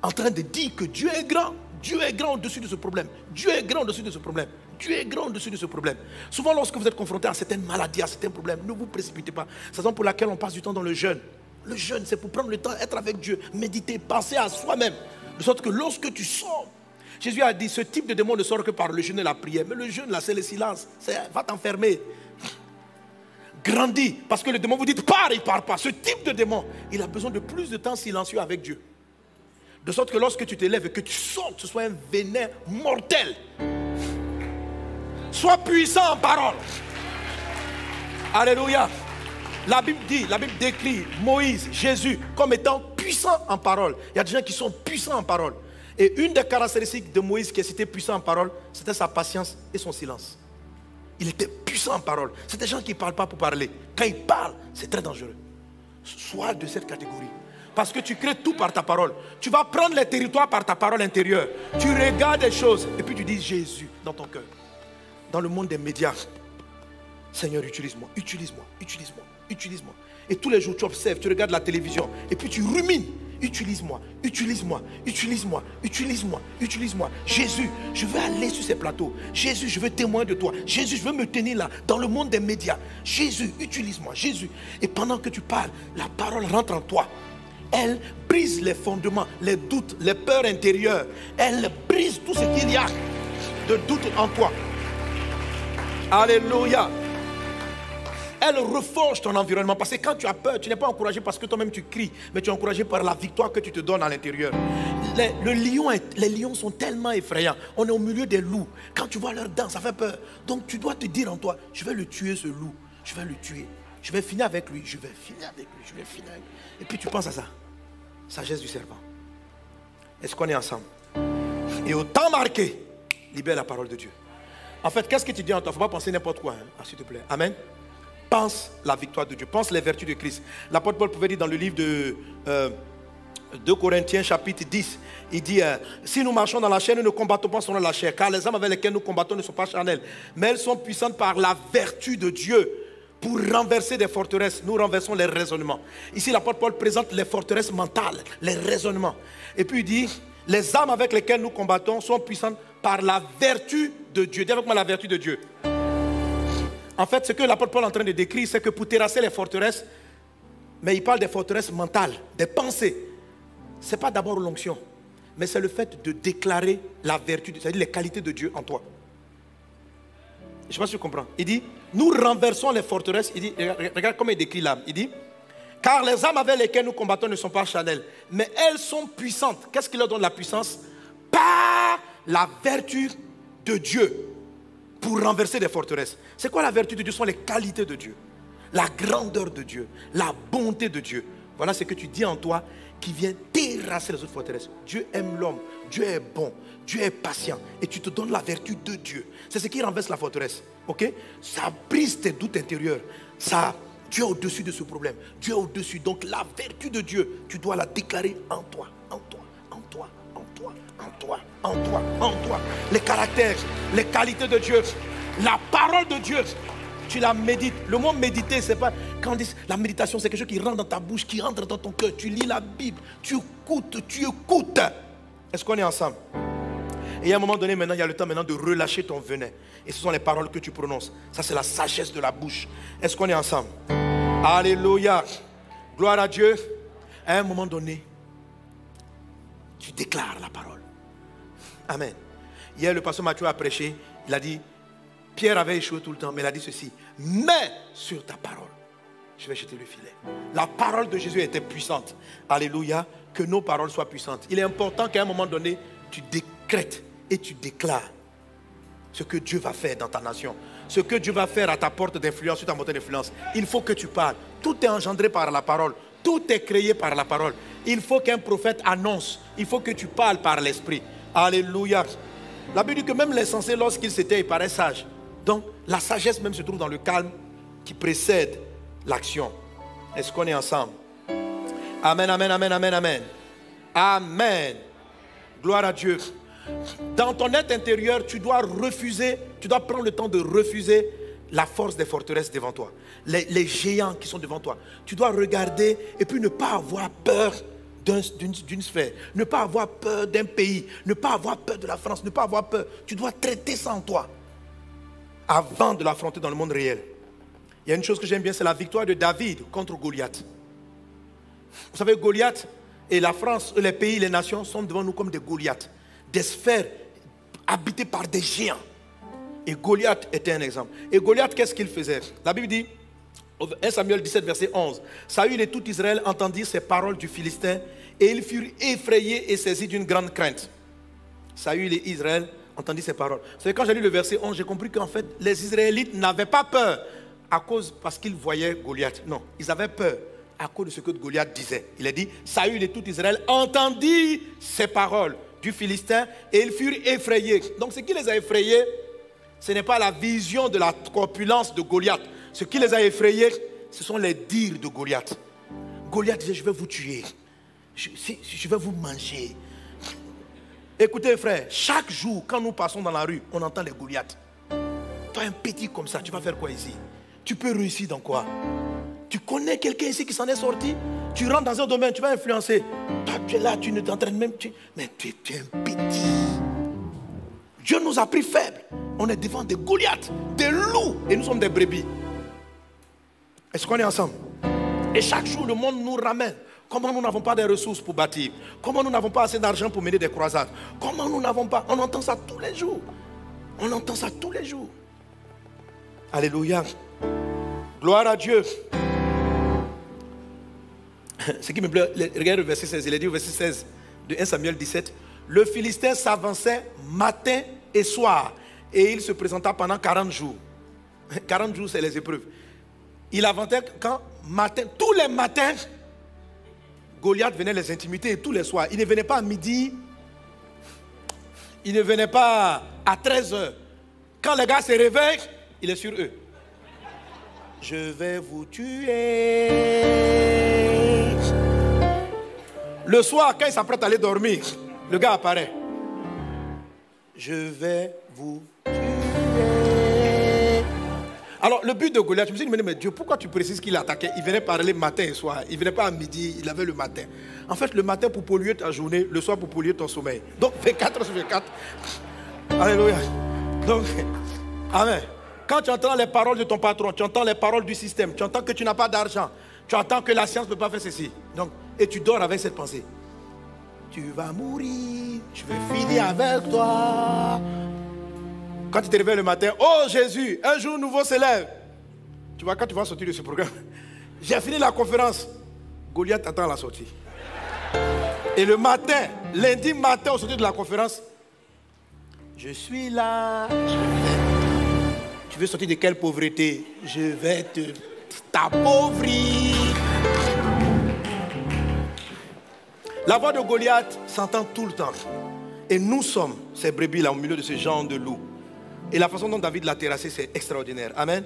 en train de dire que Dieu est grand. Dieu est grand au-dessus de ce problème. Dieu est grand au-dessus de ce problème. Dieu est grand au-dessus de ce problème. Souvent, lorsque vous êtes confronté à certaines maladies, à certains problèmes, ne vous précipitez pas. C'est la raison pour laquelle on passe du temps dans le jeûne. Le jeûne, c'est pour prendre le temps, être avec Dieu, méditer, penser à soi-même. De sorte que lorsque tu sors, Jésus a dit, ce type de démon ne sort que par le jeûne et la prière. Mais le jeûne, là, c'est le silence. Va t'enfermer. Grandis. Parce que le démon vous dit, pars, il ne part pas. Ce type de démon, il a besoin de plus de temps silencieux avec Dieu. De sorte que lorsque tu te lèves et que tu sors, ce soit un venin mortel. Sois puissant en parole. Alléluia. La Bible décrit Moïse, Jésus, comme étant puissant en parole. Il y a des gens qui sont puissants en parole. Et une des caractéristiques de Moïse qui est cité puissant en parole, c'était sa patience et son silence. Il était puissant en parole. C'est des gens qui ne parlent pas pour parler. Quand ils parlent, c'est très dangereux. Sois de cette catégorie. Parce que tu crées tout par ta parole. Tu vas prendre les territoires par ta parole intérieure. Tu regardes les choses et puis tu dis Jésus dans ton cœur. Dans le monde des médias, Seigneur, utilise-moi, utilise-moi, utilise-moi, utilise-moi. Et tous les jours, tu observes, tu regardes la télévision et puis tu rumines. Utilise-moi, utilise-moi, utilise-moi, utilise-moi, utilise-moi. Jésus, je veux aller sur ces plateaux. Jésus, je veux témoigner de toi. Jésus, je veux me tenir là, dans le monde des médias. Jésus, utilise-moi, Jésus. Et pendant que tu parles, la parole rentre en toi. Elle brise les fondements, les doutes, les peurs intérieures. Elle brise tout ce qu'il y a de doute en toi. Alléluia. Elle reforge ton environnement. Parce que quand tu as peur, tu n'es pas encouragé parce que toi-même tu cries, mais tu es encouragé par la victoire que tu te donnes à l'intérieur. Les lions sont tellement effrayants. On est au milieu des loups. Quand tu vois leur danse, ça fait peur. Donc tu dois te dire en toi, je vais le tuer ce loup. Je vais le tuer. Je vais finir avec lui. Je vais finir avec lui. Je vais finir avec lui. Et puis tu penses à ça. Sagesse du serpent. Est-ce qu'on est ensemble? Et au temps marqué, libère la parole de Dieu. En fait, qu'est-ce que tu dis en toi? Il ne faut pas penser n'importe quoi, hein? S'il te plaît. Amen. Pense la victoire de Dieu. Pense les vertus de Christ. L'apôtre Paul pouvait dire dans le livre de 2 Corinthiens chapitre 10. Il dit, si nous marchons dans la chair, nous ne combattons pas selon la chair. Car les armes avec lesquelles nous combattons ne sont pas charnelles. Mais elles sont puissantes par la vertu de Dieu. Pour renverser des forteresses, nous renversons les raisonnements. Ici, l'apôtre Paul présente les forteresses mentales, les raisonnements. Et puis il dit, les armes avec lesquelles nous combattons sont puissantes par la vertu de Dieu. Dis avec moi la vertu de Dieu. En fait, ce que l'apôtre Paul est en train de décrire, c'est que pour terrasser les forteresses, mais il parle des forteresses mentales, des pensées. Ce n'est pas d'abord l'onction, mais c'est le fait de déclarer la vertu, c'est-à-dire les qualités de Dieu en toi. Je ne sais pas si tu comprends. Il dit, nous renversons les forteresses. Il dit, regarde comment il décrit l'âme. Il dit, car les armes avec lesquelles nous combattons ne sont pas charnelles, mais elles sont puissantes. Qu'est-ce qui leur donne la puissance? Par la vertu de Dieu, pour renverser des forteresses. C'est quoi la vertu de Dieu? Ce sont les qualités de Dieu, la grandeur de Dieu, la bonté de Dieu. Voilà ce que tu dis en toi qui vient terrasser les autres forteresses. Dieu aime l'homme, Dieu est bon, Dieu est patient et tu te donnes la vertu de Dieu. C'est ce qui renverse la forteresse. Ok? Ça brise tes doutes intérieurs. Dieu est au-dessus de ce problème. Dieu est au-dessus. Donc la vertu de Dieu, tu dois la déclarer en toi, en toi, en toi, en toi, en toi, en toi, en toi. Les caractères, les qualités de Dieu, la parole de Dieu. Tu la médites. Le mot méditer, c'est pas... Quand on dit la méditation, c'est quelque chose qui rentre dans ta bouche, qui entre dans ton cœur. Tu lis la Bible, tu écoutes, tu écoutes. Est-ce qu'on est ensemble? Et à un moment donné, maintenant, il y a le temps maintenant de relâcher ton venin. Et ce sont les paroles que tu prononces. Ça, c'est la sagesse de la bouche. Est-ce qu'on est ensemble? Alléluia. Gloire à Dieu. À un moment donné, tu déclares la parole. Amen. Hier, le pasteur Mathieu a prêché. Il a dit... Pierre avait échoué tout le temps, mais il a dit ceci. Mais sur ta parole, je vais jeter le filet. La parole de Jésus était puissante. Alléluia. Que nos paroles soient puissantes. Il est important qu'à un moment donné, tu décrètes et tu déclares ce que Dieu va faire dans ta nation. Ce que Dieu va faire à ta porte d'influence, sur ta montée d'influence. Il faut que tu parles. Tout est engendré par la parole. Tout est créé par la parole. Il faut qu'un prophète annonce. Il faut que tu parles par l'esprit. Alléluia. La Bible dit que même l'insensé, lorsqu'il s'était, il paraît sage. Donc, la sagesse même se trouve dans le calme qui précède l'action. Est-ce qu'on est ensemble? Amen, amen, amen, amen, amen. Amen. Gloire à Dieu. Dans ton être intérieur, tu dois refuser, tu dois prendre le temps de refuser la force des forteresses devant toi. Les géants qui sont devant toi. Tu dois regarder et puis ne pas avoir peur d'une sphère, ne pas avoir peur d'un pays, ne pas avoir peur de la France, ne pas avoir peur. Tu dois traiter ça en toi avant de l'affronter dans le monde réel. Il y a une chose que j'aime bien, c'est la victoire de David contre Goliath. Vous savez, Goliath et la France, les pays, les nations sont devant nous comme des Goliaths, des sphères habitées par des géants. Et Goliath était un exemple. Et Goliath, qu'est-ce qu'il faisait? La Bible dit, 1 Samuel 17, verset 11, Saül et tout Israël entendirent ces paroles du Philistin et ils furent effrayés et saisis d'une grande crainte. Saül et Israël entendirent ces paroles. Vous savez, quand j'ai lu le verset 11, j'ai compris qu'en fait, les Israélites n'avaient pas peur parce qu'ils voyaient Goliath. Non, ils avaient peur à cause de ce que Goliath disait. Il a dit, Saül et tout Israël entendirent ces paroles du Philistin et ils furent effrayés. Donc ce qui les a effrayés, ce n'est pas la vision de la corpulence de Goliath. Ce qui les a effrayés, ce sont les dires de Goliath. Goliath disait, je vais vous tuer. Je vais vous manger. Écoutez frère, chaque jour, quand nous passons dans la rue, on entend les Goliaths. Toi, un petit comme ça, tu vas faire quoi ici? Tu peux réussir dans quoi? Tu connais quelqu'un ici qui s'en est sorti? Tu rentres dans un domaine, tu vas influencer. Toi, tu es là, tu ne t'entraînes même. Mais tu es un petit. Dieu nous a pris faibles. On est devant des Goliaths, des loups, et nous sommes des brebis. Est-ce qu'on est ensemble? Et chaque jour, le monde nous ramène. Comment nous n'avons pas des ressources pour bâtir? Comment nous n'avons pas assez d'argent pour mener des croisades? Comment nous n'avons pas? On entend ça tous les jours. On entend ça tous les jours. Alléluia. Gloire à Dieu. Ce qui me plaît, regarde le verset 16. Il a dit au verset 16 de 1 Samuel 17. Le Philistin s'avançait matin et soir. Et il se présenta pendant 40 jours. 40 jours, c'est les épreuves. Il avançait quand matin, tous les matins, Goliath venait les intimider et tous les soirs. Il ne venait pas à midi. Il ne venait pas à 13 h. Quand les gars se réveillent, il est sur eux. Je vais vous tuer. Le soir, quand il s'apprête à aller dormir, le gars apparaît. Je vais vous tuer. Alors, le but de Goliath, je me suis dit, mais Dieu, pourquoi tu précises qu'il attaquait? Il venait parler matin et soir. Il ne venait pas à midi, il avait le matin. En fait, le matin pour polluer ta journée, le soir pour polluer ton sommeil. Donc, 24 sur 24. Alléluia. Donc, amen. Quand tu entends les paroles de ton patron, tu entends les paroles du système, tu entends que tu n'as pas d'argent, tu entends que la science ne peut pas faire ceci. Donc, et tu dors avec cette pensée. Tu vas mourir, je vais finir avec toi. Quand tu te réveilles le matin, oh Jésus, un jour nouveau se lève. Tu vois, quand tu vas sortir de ce programme, j'ai fini la conférence. Goliath attend la sortie. Et le matin, lundi matin, au sortir de la conférence, je suis là. Tu veux sortir de quelle pauvreté? Je vais t'appauvrir. La voix de Goliath s'entend tout le temps. Et nous sommes ces brebis-là au milieu de ce genre de loups. Et la façon dont David l'a terrassé, c'est extraordinaire. Amen.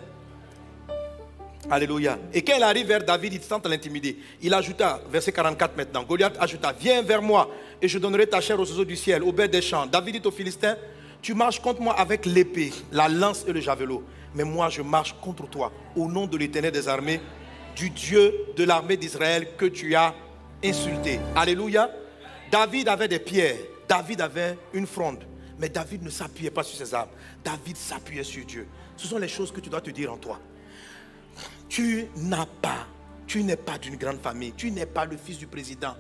Alléluia. Et quand il arrive vers David, il tente à l'intimider. Il ajouta, verset 44 maintenant, Goliath ajouta, viens vers moi et je donnerai ta chair aux oiseaux du ciel, aux bêtes des champs. David dit aux Philistins, tu marches contre moi avec l'épée, la lance et le javelot. Mais moi, je marche contre toi au nom de l'Éternel des armées, du Dieu de l'armée d'Israël que tu as insulté. Alléluia. David avait des pierres. David avait une fronde. Mais David ne s'appuyait pas sur ses armes. David s'appuyait sur Dieu. Ce sont les choses que tu dois te dire en toi. Tu n'es pas d'une grande famille. Tu n'es pas le fils du président.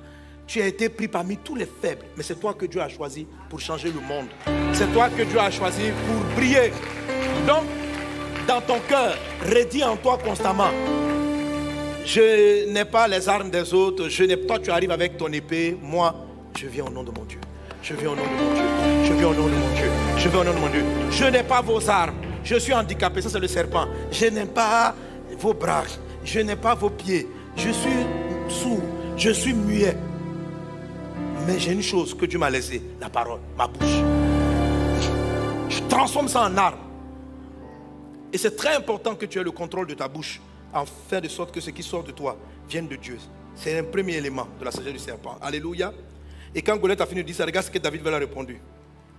Tu as été pris parmi tous les faibles. Mais c'est toi que Dieu a choisi pour changer le monde. C'est toi que Dieu a choisi pour briller. Donc, dans ton cœur, redis en toi constamment. Je n'ai pas les armes des autres. Toi, tu arrives avec ton épée. Moi, je viens au nom de mon Dieu. Je viens au nom de mon Dieu. Je viens au nom de mon Dieu. Je viens au nom de mon Dieu. Je n'ai pas vos armes. Je suis handicapé. Ça, c'est le serpent. Je n'ai pas vos bras. Je n'ai pas vos pieds. Je suis sourd. Je suis muet. Mais j'ai une chose que Dieu m'a laissée. La parole, ma bouche. Je transforme ça en arme. Et c'est très important que tu aies le contrôle de ta bouche. En faire de sorte que ce qui sort de toi vienne de Dieu. C'est un premier élément de la sagesse du serpent. Alléluia. Et quand Goliath a fini de dire ça, regarde ce que David lui a répondu.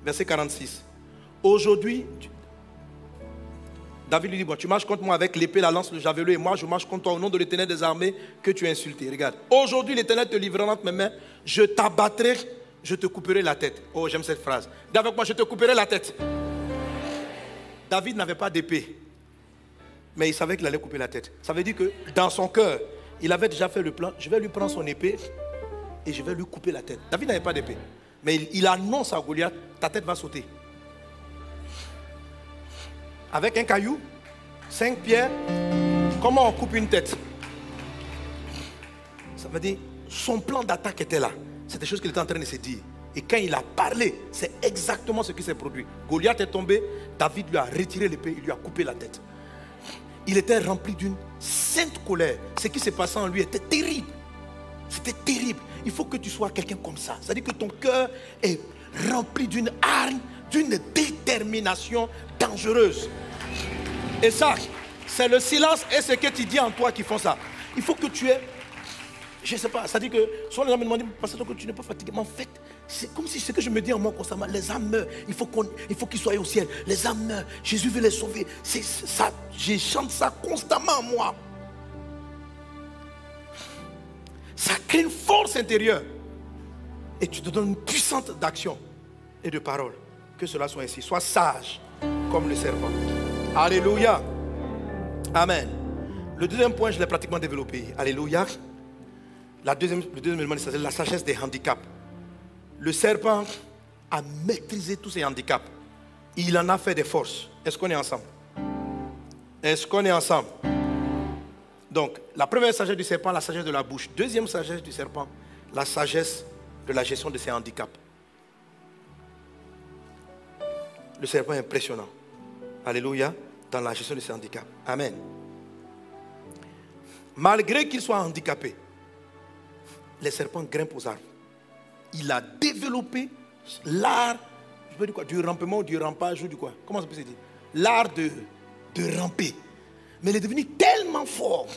Verset 46. Aujourd'hui, David lui dit, bon, tu marches contre moi avec l'épée, la lance, le javelot, et moi je marche contre toi au nom de l'Éternel des armées que tu as insulté. Regarde, aujourd'hui l'Éternel te livrera entre mes mains, je t'abattrai, je te couperai la tête. Oh, j'aime cette phrase. Dis avec moi, je te couperai la tête. David n'avait pas d'épée, mais il savait qu'il allait couper la tête. Ça veut dire que dans son cœur, il avait déjà fait le plan, je vais lui prendre son épée et je vais lui couper la tête. David n'avait pas d'épée, mais il annonce à Goliath, ta tête va sauter. Avec un caillou, 5 pierres, comment on coupe une tête? Ça veut dire, son plan d'attaque était là. C'est des choses qu'il était en train de se dire. Et quand il a parlé, c'est exactement ce qui s'est produit. Goliath est tombé, David lui a retiré l'épée, il lui a coupé la tête. Il était rempli d'une sainte colère. Ce qui s'est passé en lui était terrible. C'était terrible. Il faut que tu sois quelqu'un comme ça. C'est-à-dire que ton cœur est rempli d'une hargne, d'une détermination dangereuse. Et ça, c'est le silence et ce que tu dis en toi qui font ça. Il faut que tu aies, je ne sais pas, ça dit que souvent les gens me demandent, pasteur, que tu n'es pas fatigué. Mais en fait, c'est comme si ce que je me dis en moi constamment, les âmes meurent, il faut qu'ils soient au ciel. Les âmes meurent, Jésus veut les sauver. C'est ça, je chante ça constamment en moi. Ça crée une force intérieure. Et tu te donnes une puissance d'action et de parole. Que cela soit ainsi. Sois sage comme le serpent. Alléluia. Amen. Le deuxième point, je l'ai pratiquement développé. Alléluia. Le deuxième élément, c'est la sagesse des handicaps. Le serpent a maîtrisé tous ses handicaps. Il en a fait des forces. Est-ce qu'on est ensemble? Est-ce qu'on est ensemble? Donc, la première sagesse du serpent, la sagesse de la bouche. Deuxième sagesse du serpent, la sagesse de la gestion de ses handicaps. Le serpent est impressionnant. Alléluia, dans la gestion de ses handicaps. Amen. Malgré qu'il soit handicapé, les serpents grimpent aux arbres. Il a développé l'art, je veux dire quoi, du rampement ou du rampage ou du quoi. Comment ça peut se dire? L'art de ramper. Mais il est devenu tellement fort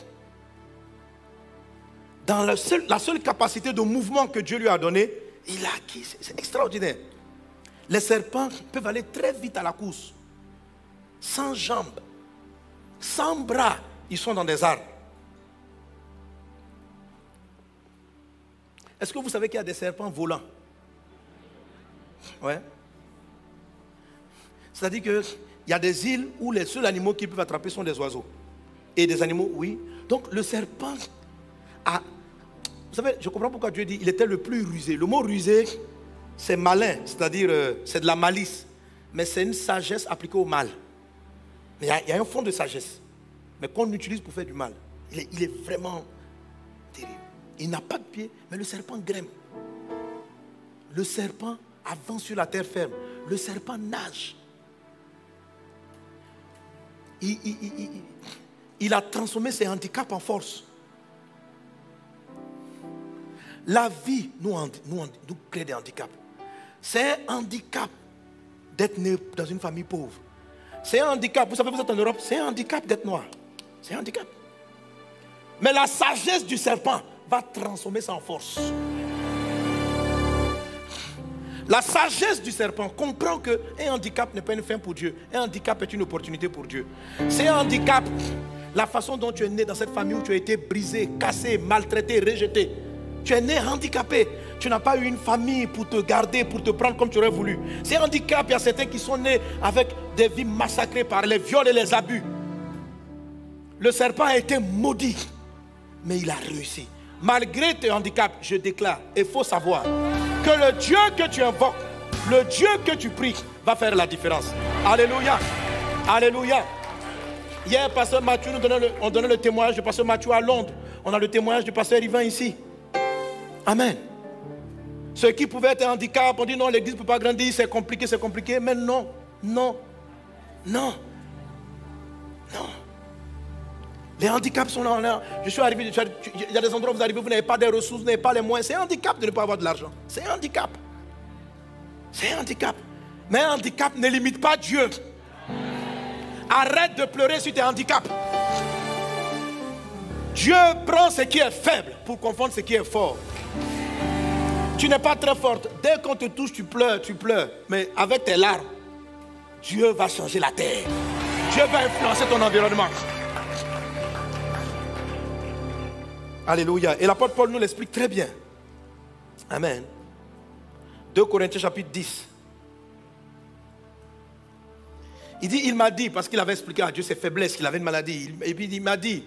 dans la seule capacité de mouvement que Dieu lui a donnée, il a acquis. C'est extraordinaire. Les serpents peuvent aller très vite à la course. Sans jambes, sans bras, ils sont dans des arbres. Est-ce que vous savez qu'il y a des serpents volants? Ouais. C'est-à-dire qu'il y a des îles où les seuls animaux qui peuvent attraper sont des oiseaux. Et des animaux, oui. Donc le serpent a... Vous savez, je comprends pourquoi Dieu dit il était le plus rusé. Le mot rusé, c'est malin, c'est-à-dire c'est de la malice. Mais c'est une sagesse appliquée au mal. Mais il y a un fond de sagesse. Mais qu'on utilise pour faire du mal. Il est vraiment terrible. Il n'a pas de pied, mais le serpent grimpe. Le serpent avance sur la terre ferme. Le serpent nage. Il a transformé ses handicaps en force. La vie nous crée des handicaps. C'est un handicap d'être né dans une famille pauvre. C'est un handicap, vous savez, vous êtes en Europe, c'est un handicap d'être noir. C'est un handicap. Mais la sagesse du serpent va transformer ça en force. La sagesse du serpent comprend qu'un handicap n'est pas une fin pour Dieu. Un handicap est une opportunité pour Dieu. C'est un handicap, la façon dont tu es né dans cette famille où tu as été brisé, cassé, maltraité, rejeté. Tu es né handicapé. Tu n'as pas eu une famille pour te garder, pour te prendre comme tu aurais voulu. C'est un handicap. Il y a certains qui sont nés avec des vies massacrées par les viols et les abus. Le serpent a été maudit, mais il a réussi. Malgré tes handicaps, je déclare, il faut savoir que le Dieu que tu invoques, le Dieu que tu pries, va faire la différence. Alléluia. Alléluia. Hier, pasteur Mathieu on donnait le témoignage du pasteur Mathieu à Londres. On a le témoignage du pasteur Yvan ici. Amen. Ce qui pouvait être un handicap, on dit non, l'église ne peut pas grandir, c'est compliqué. Mais non, non, non, non. Les handicaps sont là. Je suis arrivé, il y a des endroits où vous arrivez, vous n'avez pas des ressources, vous n'avez pas les moyens. C'est un handicap de ne pas avoir de l'argent. C'est un handicap. C'est un handicap. Mais un handicap ne limite pas Dieu. Arrête de pleurer sur tes handicaps. Dieu prend ce qui est faible pour confondre ce qui est fort. Tu n'es pas très forte. Dès qu'on te touche, tu pleures. Mais avec tes larmes, Dieu va changer la terre. Dieu va influencer ton environnement. Alléluia. Et l'apôtre Paul nous l'explique très bien. Amen. 2 Corinthiens chapitre 10. Il dit, il m'a dit, parce qu'il avait expliqué à Dieu ses faiblesses, qu'il avait une maladie. Et puis il m'a dit,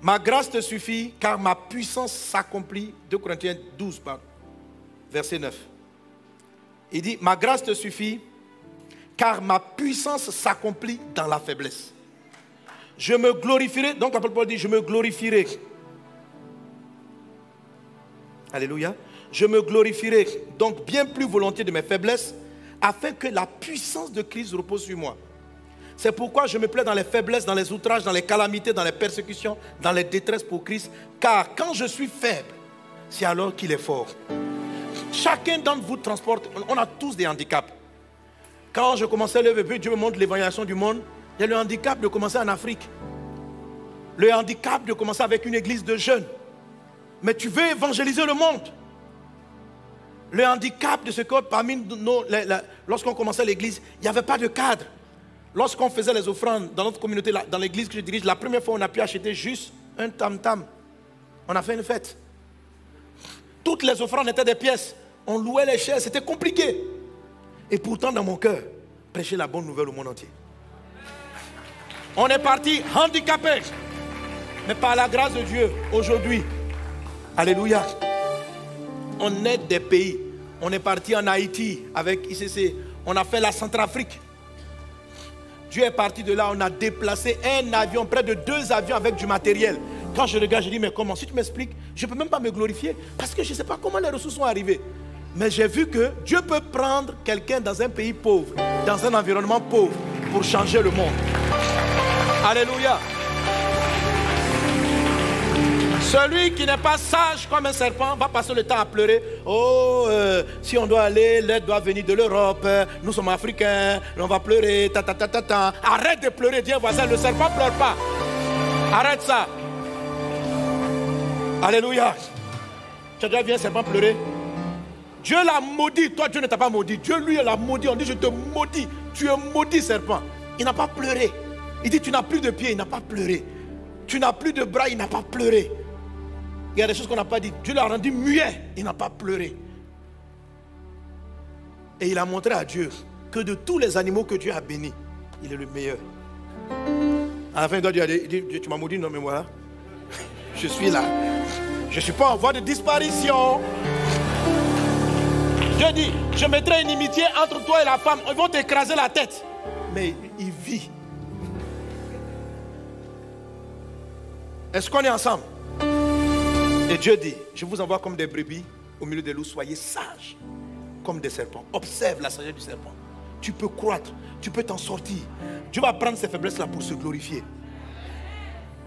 ma grâce te suffit, car ma puissance s'accomplit. 2 Corinthiens 12, verset 9. Il dit, ma grâce te suffit, car ma puissance s'accomplit dans la faiblesse. Je me glorifierai, donc l'apôtre Paul dit, je me glorifierai. Alléluia. Je me glorifierai donc bien plus volontiers de mes faiblesses, afin que la puissance de Christ repose sur moi. C'est pourquoi je me plais dans les faiblesses, dans les outrages, dans les calamités, dans les persécutions, dans les détresses pour Christ. Car quand je suis faible, c'est alors qu'il est fort. Chacun d'entre vous transporte, on a tous des handicaps. Quand je commençais à lever, Dieu me montre l'évangélisation du monde, il y a le handicap de commencer en Afrique. Le handicap de commencer avec une église de jeunes. Mais tu veux évangéliser le monde. Le handicap de ce que parmi nous, lorsqu'on commençait l'église, il n'y avait pas de cadre. Lorsqu'on faisait les offrandes dans notre communauté, dans l'église que je dirige, la première fois on a pu acheter juste un tam-tam. On a fait une fête. Toutes les offrandes étaient des pièces. On louait les chaises, c'était compliqué. Et pourtant dans mon cœur, prêcher la bonne nouvelle au monde entier. On est parti handicapés. Mais par la grâce de Dieu, aujourd'hui, alléluia, on aide des pays. On est parti en Haïti avec ICC. On a fait la Centrafrique. Dieu est parti de là. On a déplacé un avion, près de 2 avions avec du matériel. Quand je regarde, je dis, mais comment? Si tu m'expliques, je ne peux même pas me glorifier. Parce que je ne sais pas comment les ressources sont arrivées. Mais j'ai vu que Dieu peut prendre quelqu'un dans un pays pauvre, dans un environnement pauvre, pour changer le monde. Alléluia. Celui qui n'est pas sage comme un serpent va passer le temps à pleurer. Oh, si on doit aller, l'aide doit venir de l'Europe. Nous sommes africains, on va pleurer. Arrête de pleurer, dis voisin, le serpent ne pleure pas. Arrête ça. Alléluia. Tu as déjà vu un serpent pleurer? Dieu l'a maudit. Toi, Dieu ne t'a pas maudit. Dieu, lui, l'a maudit. On dit, je te maudis. Tu es maudit, serpent. Il n'a pas pleuré. Il dit, tu n'as plus de pieds. Il n'a pas pleuré. Tu n'as plus de bras. Il n'a pas pleuré. Il y a des choses qu'on n'a pas dit. Dieu l'a rendu muet. Il n'a pas pleuré. Et il a montré à Dieu que de tous les animaux que Dieu a bénis, il est le meilleur. À la fin, il doit dire, tu m'as maudit, non mais voilà. Je suis là. Je ne suis pas en voie de disparition. Dieu dit, je mettrai une inimitié entre toi et la femme. Ils vont t'écraser la tête. Mais il vit. Est-ce qu'on est ensemble? Et Dieu dit, je vous envoie comme des brebis au milieu des loups. Soyez sages comme des serpents. Observe la sagesse du serpent. Tu peux croître, tu peux t'en sortir. Dieu va prendre ces faiblesses-là pour se glorifier.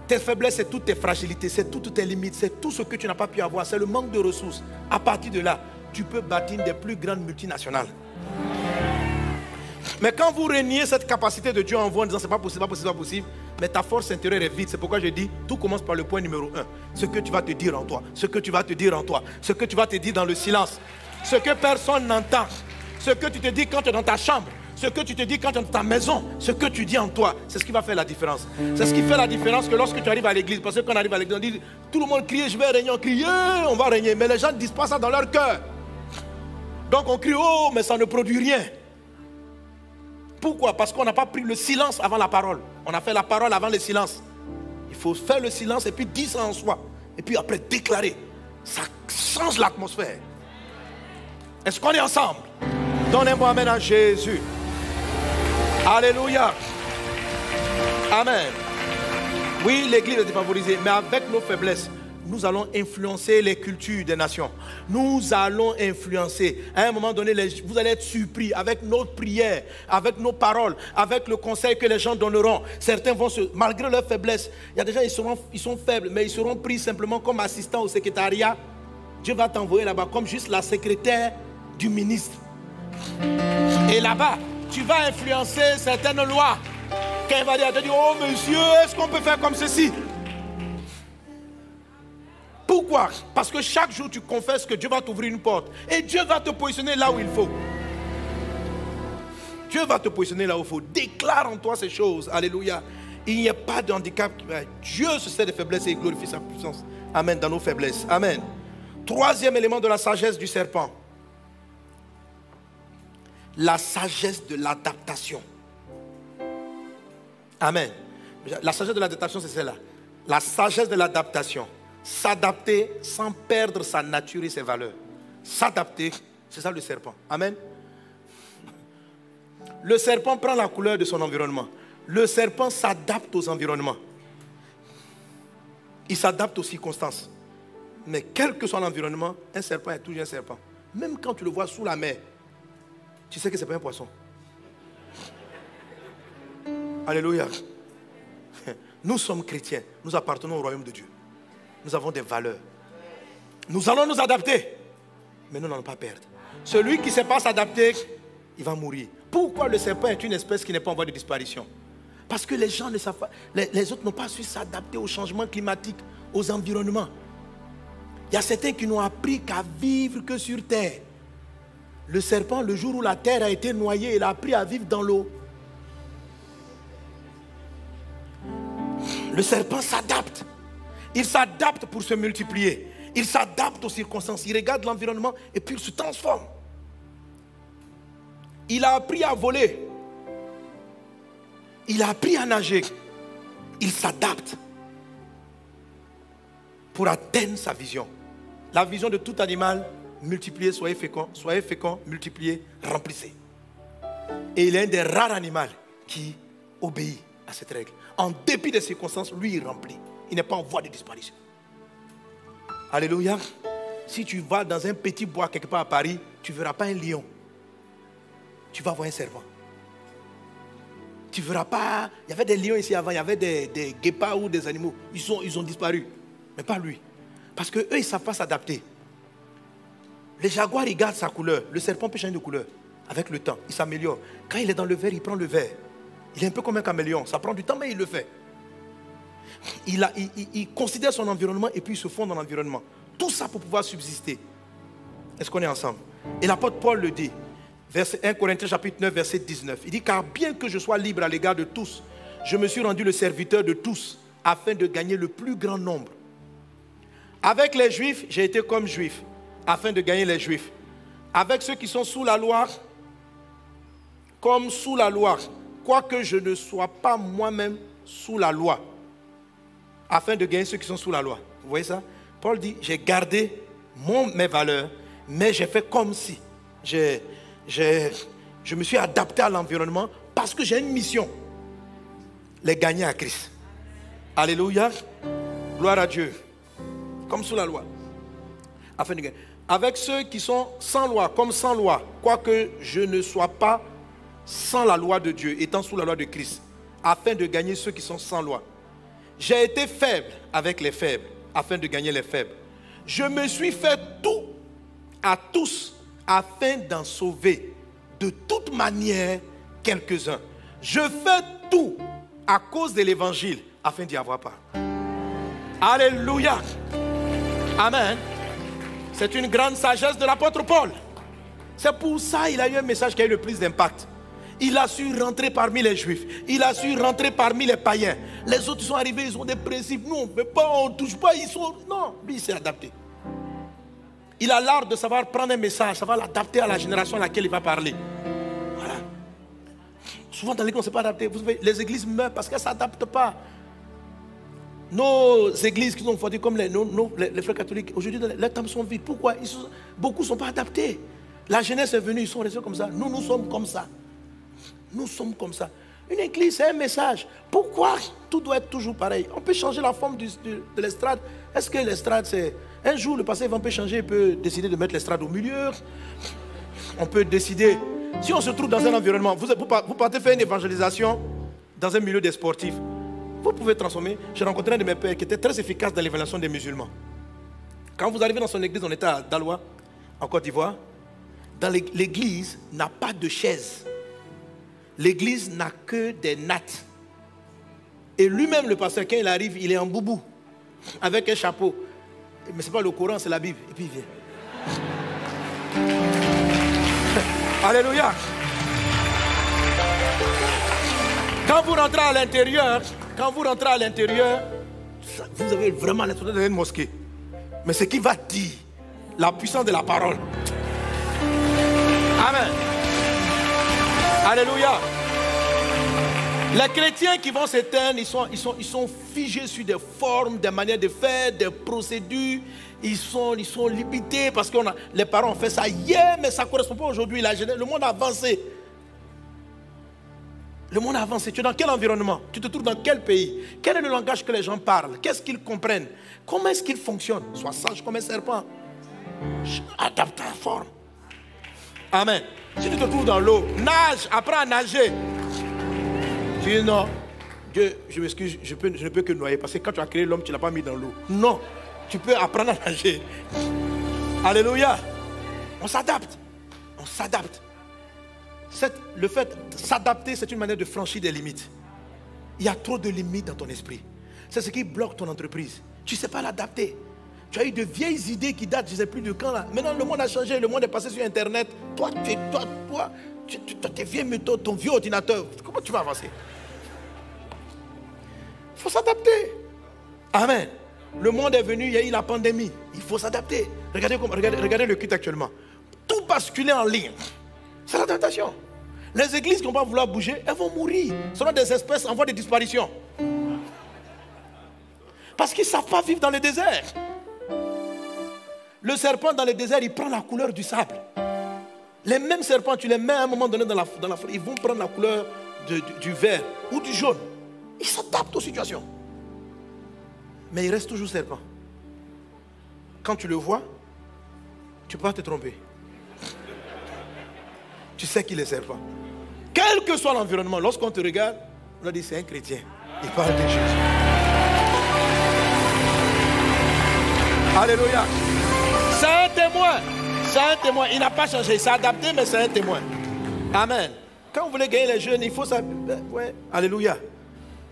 Tes faiblesses, c'est toutes tes fragilités, c'est toutes tes limites, c'est tout ce que tu n'as pas pu avoir, c'est le manque de ressources. À partir de là, tu peux bâtir des plus grandes multinationales. Mais quand vous reniez cette capacité de Dieu en vous en disant c'est pas possible, pas possible, pas possible, mais ta force intérieure est vide. C'est pourquoi je dis, tout commence par le point numéro 1. Ce que tu vas te dire en toi, ce que tu vas te dire en toi, ce que tu vas te dire dans le silence, ce que personne n'entend, ce que tu te dis quand tu es dans ta chambre, ce que tu te dis quand tu es dans ta maison, ce que tu dis en toi, c'est ce qui va faire la différence. C'est ce qui fait la différence que lorsque tu arrives à l'église, parce que quand on arrive à l'église, on dit, tout le monde crie, je vais régner, on crie, on va régner, mais les gens ne disent pas ça dans leur cœur. Donc on crie, oh, mais ça ne produit rien. Pourquoi? Parce qu'on n'a pas pris le silence avant la parole. On a fait la parole avant le silence. Il faut faire le silence et puis dire ça en soi. Et puis après déclarer. Ça change l'atmosphère. Est-ce qu'on est ensemble? Donnez-moi amen à Jésus. Alléluia. Amen. Oui, l'église est défavorisée, mais avec nos faiblesses, nous allons influencer les cultures des nations. Nous allons influencer. À un moment donné, vous allez être surpris avec notre prière, avec nos paroles, avec le conseil que les gens donneront. Certains vont malgré leur faiblesse, il y a des gens, ils sont faibles, mais ils seront pris simplement comme assistants au secrétariat. Dieu va t'envoyer là-bas comme juste la secrétaire du ministre. Et là-bas, tu vas influencer certaines lois. Quand il va dire, oh monsieur, est-ce qu'on peut faire comme ceci? Pourquoi? Parce que chaque jour tu confesses que Dieu va t'ouvrir une porte. Et Dieu va te positionner là où il faut. Dieu va te positionner là où il faut. Déclare en toi ces choses. Alléluia. Il n'y a pas de handicap. Dieu se sert des faiblesses et il glorifie sa puissance. Amen. Dans nos faiblesses. Amen. Troisième élément de la sagesse du serpent. La sagesse de l'adaptation. Amen. La sagesse de l'adaptation, c'est celle-là. La sagesse de l'adaptation. S'adapter sans perdre sa nature et ses valeurs. S'adapter, c'est ça le serpent. Amen. Le serpent prend la couleur de son environnement. Le serpent s'adapte aux environnements. Il s'adapte aux circonstances. Mais quel que soit l'environnement, un serpent est toujours un serpent. Même quand tu le vois sous la mer, tu sais que ce n'est pas un poisson. Alléluia. Nous sommes chrétiens. Nous appartenons au royaume de Dieu. Nous avons des valeurs. Nous allons nous adapter. Mais nous n'allons pas perdre. Celui qui ne sait pas s'adapter, il va mourir. Pourquoi le serpent est une espèce qui n'est pas en voie de disparition? Parce que les gens ne savent pas, les autres n'ont pas su s'adapter aux changements climatiques, aux environnements. Il y a certains qui n'ont appris qu'à vivre que sur terre. Le serpent, le jour où la terre a été noyée, il a appris à vivre dans l'eau. Le serpent s'adapte. Il s'adapte pour se multiplier. Il s'adapte aux circonstances. Il regarde l'environnement et puis il se transforme. Il a appris à voler. Il a appris à nager. Il s'adapte pour atteindre sa vision. La vision de tout animal, multipliez, soyez féconds, multipliez, remplissez. Et il est un des rares animaux qui obéit à cette règle. En dépit des circonstances, lui, il remplit. Il n'est pas en voie de disparition. Alléluia. Si tu vas dans un petit bois quelque part à Paris, tu ne verras pas un lion. Tu vas voir un serpent. Tu ne verras pas... Il y avait des lions ici avant, il y avait des guépards ou des animaux. Ils ont disparu. Mais pas lui. Parce qu'eux, ils ne savent pas s'adapter. Les jaguars, ils gardent sa couleur. Le serpent peut changer de couleur avec le temps. Il s'améliore. Quand il est dans le vert, il prend le vert. Il est un peu comme un caméléon. Ça prend du temps, mais il le fait. Il considère son environnement et puis il se fond dans l'environnement. Tout ça pour pouvoir subsister. Est-ce qu'on est ensemble? Et l'apôtre Paul le dit. Verset 1 Corinthiens chapitre 9, verset 19. Il dit, car bien que je sois libre à l'égard de tous, je me suis rendu le serviteur de tous, afin de gagner le plus grand nombre. Avec les Juifs, j'ai été comme Juif, afin de gagner les Juifs. Avec ceux qui sont sous la loi, comme sous la loi, quoique je ne sois pas moi-même sous la loi, afin de gagner ceux qui sont sous la loi. Vous voyez ça? Paul dit, j'ai gardé mes valeurs, mais j'ai fait comme si. Je me suis adapté à l'environnement parce que j'ai une mission. Les gagner à Christ. Alléluia. Gloire à Dieu. Comme sous la loi. Afin de gagner. Avec ceux qui sont sans loi, comme sans loi, quoique je ne sois pas sans la loi de Dieu, étant sous la loi de Christ, afin de gagner ceux qui sont sans loi. J'ai été faible avec les faibles, afin de gagner les faibles. Je me suis fait tout à tous, afin d'en sauver de toute manière quelques-uns. Je fais tout à cause de l'évangile, afin d'y avoir part. Alléluia. Amen. C'est une grande sagesse de l'apôtre Paul. C'est pour ça qu'il a eu un message qui a eu le plus d'impact. Il a su rentrer parmi les Juifs. Il a su rentrer parmi les païens. Les autres sont arrivés, ils ont des principes. Nous, on ne fait pas, on ne touche pas. Ils sont... Non, lui, il s'est adapté. Il a l'art de savoir prendre un message, savoir l'adapter à la génération à laquelle il va parler. Voilà. Souvent, dans l'église, on ne s'est pas adapté. Vous savez, les églises meurent parce qu'elles ne s'adaptent pas. Nos églises qui sont fondées comme les frères catholiques, aujourd'hui, les temples sont vides. Pourquoi? Beaucoup ne sont pas adaptés. La jeunesse est venue, ils sont restés comme ça. Nous sommes comme ça. Nous sommes comme ça. Une église, c'est un message. Pourquoi tout doit être toujours pareil? On peut changer la forme de l'estrade. Est-ce que l'estrade, c'est... Un jour, le pasteur peut changer, il peut décider de mettre l'estrade au milieu. On peut décider... Si on se trouve dans un environnement, vous partez faire une évangélisation dans un milieu des sportifs, vous pouvez transformer. J'ai rencontré un de mes pères qui était très efficace dans l'évaluation des musulmans. Quand vous arrivez dans son église, on était à Daloa, en Côte d'Ivoire, dans l'église n'a pas de chaise. L'église n'a que des nattes. Et lui-même, le pasteur, quand il arrive, il est en boubou, avec un chapeau. Mais ce n'est pas le Coran, c'est la Bible. Et puis il vient. Alléluia. Quand vous rentrez à l'intérieur, vous avez vraiment l'impression d'une mosquée. Mais ce qui va dire, la puissance de la parole. Amen. Alléluia. Les chrétiens qui vont s'éteindre, ils sont figés sur des formes, des manières de faire, des procédures. Ils sont limités parce que les parents ont fait ça hier, mais ça ne correspond pas aujourd'hui. Le monde a avancé. Le monde a avancé. Tu es dans quel environnement? Tu te trouves dans quel pays? Quel est le langage que les gens parlent? Qu'est-ce qu'ils comprennent? Comment est-ce qu'ils fonctionnent? Sois sage comme un serpent. Adapte ta forme. Amen. Si tu te trouves dans l'eau, nage, apprends à nager. Tu dis non, Dieu, je m'excuse, je ne peux que noyer. Parce que quand tu as créé l'homme, tu ne l'as pas mis dans l'eau. Non, tu peux apprendre à nager. Alléluia. On s'adapte. On s'adapte. Le fait de s'adapter, c'est une manière de franchir des limites. Il y a trop de limites dans ton esprit. C'est ce qui bloque ton entreprise. Tu ne sais pas l'adapter. Tu as eu de vieilles idées qui datent, je ne sais plus de quand là. Maintenant, le monde a changé, le monde est passé sur Internet. Toi, tes vieilles méthodes, ton vieux ordinateur, comment tu vas avancer? Il faut s'adapter. Amen. Le monde est venu, il y a eu la pandémie. Il faut s'adapter. Regardez le culte actuellement. Tout basculer en ligne. C'est l'adaptation. Les églises qui ne vont pas vouloir bouger, elles vont mourir. Ce sont des espèces en voie de disparition. Parce qu'ils ne savent pas vivre dans le désert. Le serpent dans le désert, il prend la couleur du sable. Les mêmes serpents, tu les mets à un moment donné dans la forêt, ils vont prendre la couleur du vert ou du jaune. Ils s'adaptent aux situations. Mais il reste toujours serpent. Quand tu le vois, tu ne peux pas te tromper. Tu sais qu'il est serpent. Quel que soit l'environnement, lorsqu'on te regarde, on a dit c'est un chrétien. Il parle de Jésus. Alléluia. C'est un témoin. C'est un témoin. Il n'a pas changé. Il s'est adapté, mais c'est un témoin. Amen. Quand vous voulez gagner les jeunes, il faut ça. Ouais. Alléluia.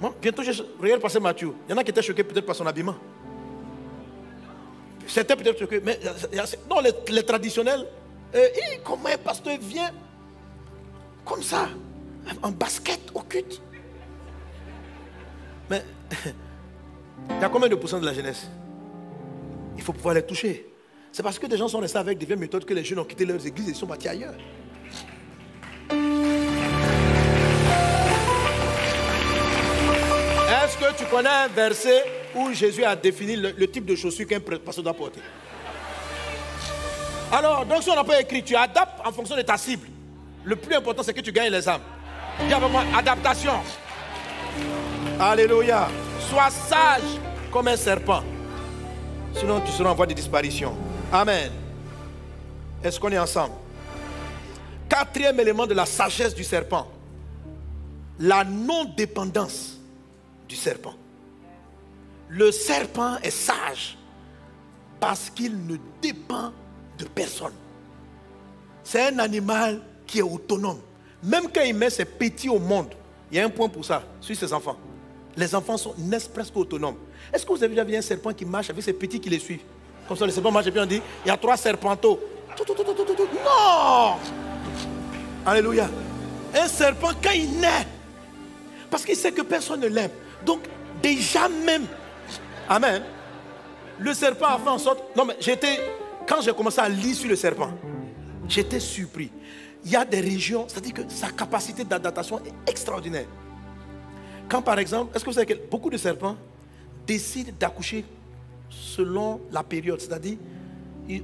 Moi, bientôt, je regarde passer Matthieu. Il y en a qui étaient choqués peut-être par son habillement. C'était peut-être choqués. Mais non, les traditionnels. Comment un pasteur vient comme ça, en basket au culte? Mais il y a combien de pourcents de la jeunesse? Il faut pouvoir les toucher. C'est parce que des gens sont restés avec des vieilles méthodes que les jeunes ont quitté leurs églises et sont partis ailleurs. Est-ce que tu connais un verset où Jésus a défini le type de chaussures qu'un pasteur doit porter? Alors, donc si on n'a pas écrit, tu adaptes en fonction de ta cible. Le plus important, c'est que tu gagnes les âmes. Dis avec moi, adaptation. Alléluia. Sois sage comme un serpent. Sinon, tu seras en voie de disparition. Amen. Est-ce qu'on est ensemble? Quatrième élément de la sagesse du serpent. La non-dépendance du serpent. Le serpent est sage parce qu'il ne dépend de personne. C'est un animal qui est autonome. Même quand il met ses petits au monde, il y a un point pour ça, sur ses enfants. Les enfants naissent presque autonomes. Est-ce que vous avez déjà vu un serpent qui marche avec ses petits qui les suivent? Comme ça, le serpent marche et puis on dit, il y a 3 serpentos. Non! Alléluia. Un serpent, quand il naît, parce qu'il sait que personne ne l'aime. Donc, déjà même, amen, le serpent a fait en sorte... Non, mais quand j'ai commencé à lire sur le serpent, j'étais surpris. Il y a des régions, c'est-à-dire que sa capacité d'adaptation est extraordinaire. Quand par exemple, est-ce que vous savez que beaucoup de serpents décident d'accoucher selon la période, c'est-à-dire,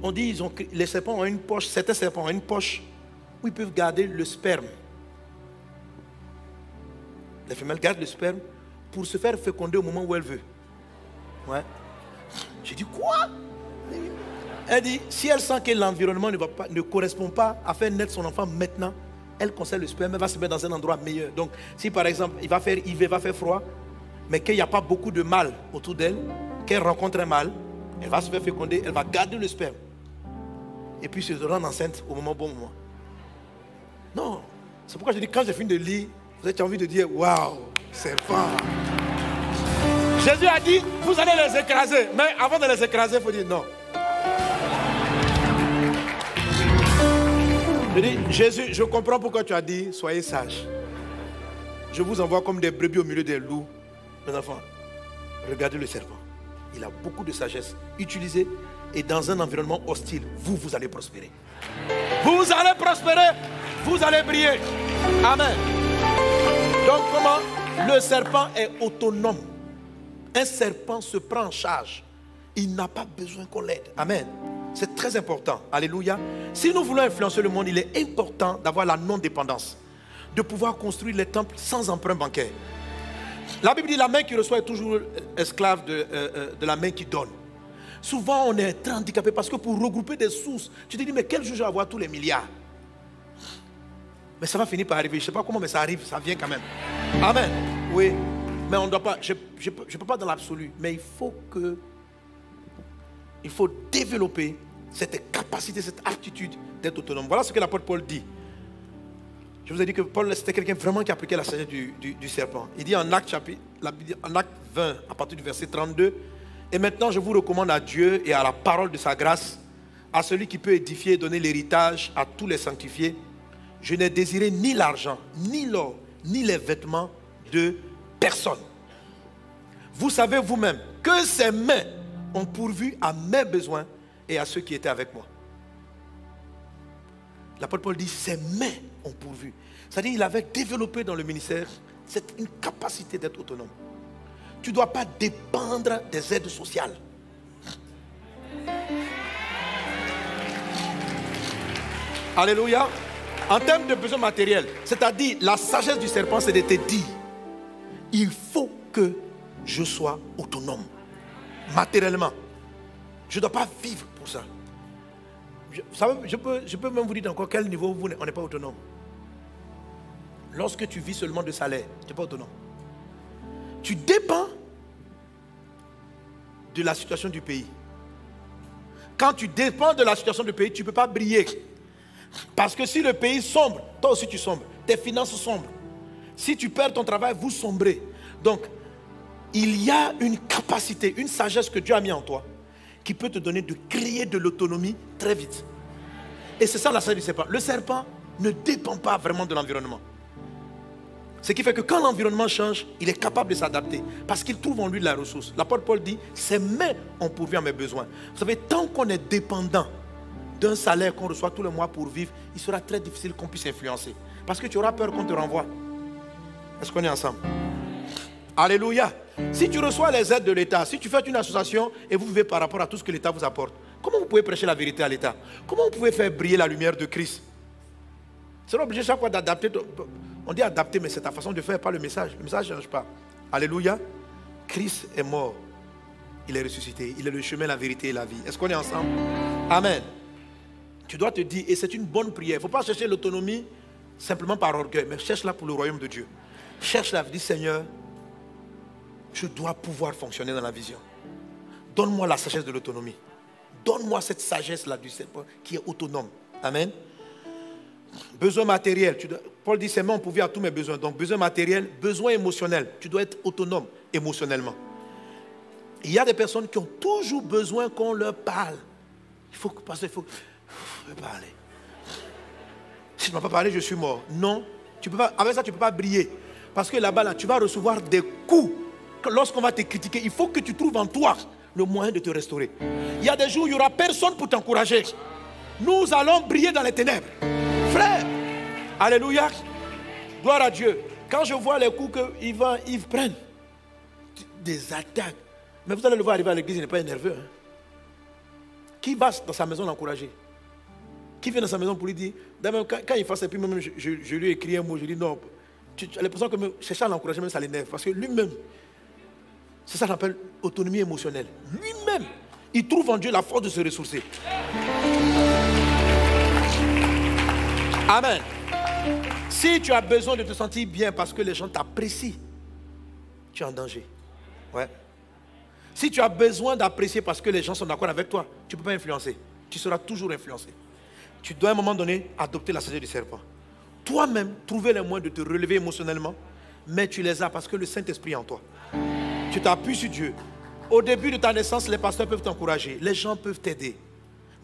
on dit les serpents ont une poche, certains serpents ont une poche où ils peuvent garder le sperme. Les femelles gardent le sperme pour se faire féconder au moment où elles veulent. Ouais. J'ai dit quoi? Elle dit, si elle sent que l'environnement ne correspond pas à faire naître son enfant maintenant, elle conserve le sperme, elle va se mettre dans un endroit meilleur. Donc, si par exemple, il va faire hiver, va faire froid, mais qu'il n'y a pas beaucoup de mâles autour d'elle, qu'elle rencontre un mâle, elle va se faire féconder, elle va garder le sperme. Et puis se rendre enceinte au bon moment. Non. C'est pourquoi je dis, quand j'ai fini de lire, vous avez envie de dire, waouh, c'est fort. Jésus a dit, vous allez les écraser. Mais avant de les écraser, il faut dire non. Je dis, Jésus, je comprends pourquoi tu as dit, soyez sages. je vous envoie comme des brebis au milieu des loups. Mes enfants, regardez le serpent. Il a beaucoup de sagesse. Utilisez, et dans un environnement hostile, vous allez prospérer. Vous allez prospérer, vous allez briller. Amen. Donc comment? Le serpent est autonome. Un serpent se prend en charge. Il n'a pas besoin qu'on l'aide. Amen. C'est très important. Alléluia. Si nous voulons influencer le monde, il est important d'avoir la non-dépendance. De pouvoir construire les temples sans emprunt bancaire. La Bible dit la main qui reçoit est toujours esclave de la main qui donne. Souvent on est très handicapé parce que pour regrouper des sources, tu te dis mais quel jour je vais avoir tous les milliards? Mais ça va finir par arriver. Je ne sais pas comment mais ça arrive, ça vient quand même. Amen. Oui. Mais on ne doit pas, je ne peux pas dans l'absolu, mais il faut développer cette capacité, cette aptitude d'être autonome. Voilà ce que l'apôtre Paul dit. Je vous ai dit que Paul, c'était quelqu'un vraiment qui appliquait la sagesse du serpent. Il dit en Acte 20, à partir du verset 32, « Et maintenant je vous recommande à Dieu et à la parole de sa grâce, à celui qui peut édifier et donner l'héritage à tous les sanctifiés. Je n'ai désiré ni l'argent, ni l'or, ni les vêtements de personne. Vous savez vous-même que ces mains ont pourvu à mes besoins et à ceux qui étaient avec moi. » L'apôtre Paul dit, ses mains ont pourvu. C'est-à-dire qu'il avait développé dans le ministère une capacité d'être autonome. Tu ne dois pas dépendre des aides sociales. Alléluia. En termes de besoins matériels, c'est-à-dire la sagesse du serpent, c'est de te dire, il faut que je sois autonome. Matériellement. Je ne dois pas vivre pour ça. Je peux même vous dire encore quel niveau on n'est pas autonome. Lorsque tu vis seulement de salaire, tu n'es pas autonome. Tu dépends de la situation du pays. Quand tu dépends de la situation du pays, tu ne peux pas briller. Parce que si le pays sombre, toi aussi tu sombres. Tes finances sombrent. Si tu perds ton travail, vous sombrez. Donc, il y a une capacité, une sagesse que Dieu a mis en toi qui peut te donner de créer de l'autonomie très vite. Et c'est ça la sagesse du serpent. Le serpent ne dépend pas vraiment de l'environnement. Ce qui fait que quand l'environnement change, il est capable de s'adapter parce qu'il trouve en lui de la ressource. L'apôtre Paul dit, ses mains ont pourvu à mes besoins. Vous savez, tant qu'on est dépendant d'un salaire qu'on reçoit tous les mois pour vivre, il sera très difficile qu'on puisse influencer. Parce que tu auras peur qu'on te renvoie. Est-ce qu'on est ensemble? Alléluia. Si tu reçois les aides de l'État, si tu fais une association et vous vivez par rapport à tout ce que l'État vous apporte, comment vous pouvez prêcher la vérité à l'État? Comment vous pouvez faire briller la lumière de Christ? C'est obligé chaque fois d'adapter. On dit adapter, mais c'est ta façon de faire, pas le message. Le message ne change pas. Alléluia. Christ est mort. Il est ressuscité. Il est le chemin, la vérité et la vie. Est-ce qu'on est ensemble? Amen. Tu dois te dire, et c'est une bonne prière. Il ne faut pas chercher l'autonomie simplement par orgueil, mais cherche-la pour le royaume de Dieu. Cherche-la, dis Seigneur, je dois pouvoir fonctionner dans la vision. Donne-moi la sagesse de l'autonomie. Donne-moi cette sagesse-là du serpent qui est autonome. Amen. Besoin matériel. Paul dit, c'est moi, on pourvu à tous mes besoins. Donc, besoin matériel, besoin émotionnel. Tu dois être autonome émotionnellement. Il y a des personnes qui ont toujours besoin qu'on leur parle. Il faut parler. Si tu ne m'as pas parlé, je suis mort. Non, tu peux pas, avec ça, tu ne peux pas briller. Parce que là-bas, là, tu vas recevoir des coups. Lorsqu'on va te critiquer, il faut que tu trouves en toi le moyen de te restaurer. Il y a des jours où il n'y aura personne pour t'encourager. Nous allons briller dans les ténèbres. Frère, alléluia, gloire à Dieu. Quand je vois les coups qu'ils prennent, des attaques. Mais vous allez le voir arriver à l'église, il n'est pas nerveux. Hein? Qui va dans sa maison l'encourager? Qui vient dans sa maison pour lui dire, quand il fait ça, puis moi-même je lui ai écrit un mot, je lui dis non. Tu as l'impression que chercher à l'encourager, même ça l'énerve. Parce que lui-même, c'est ça qu'on appelle autonomie émotionnelle. Lui-même, il trouve en Dieu la force de se ressourcer. Amen. Si tu as besoin de te sentir bien parce que les gens t'apprécient, tu es en danger. Ouais. Si tu as besoin d'apprécier parce que les gens sont d'accord avec toi, tu ne peux pas influencer. Tu seras toujours influencé. Tu dois à un moment donné adopter la sagesse du serpent. Toi-même, trouver les moyens de te relever émotionnellement, mais tu les as parce que le Saint-Esprit est en toi. Tu t'appuies sur Dieu. Au début de ta naissance, les pasteurs peuvent t'encourager, les gens peuvent t'aider.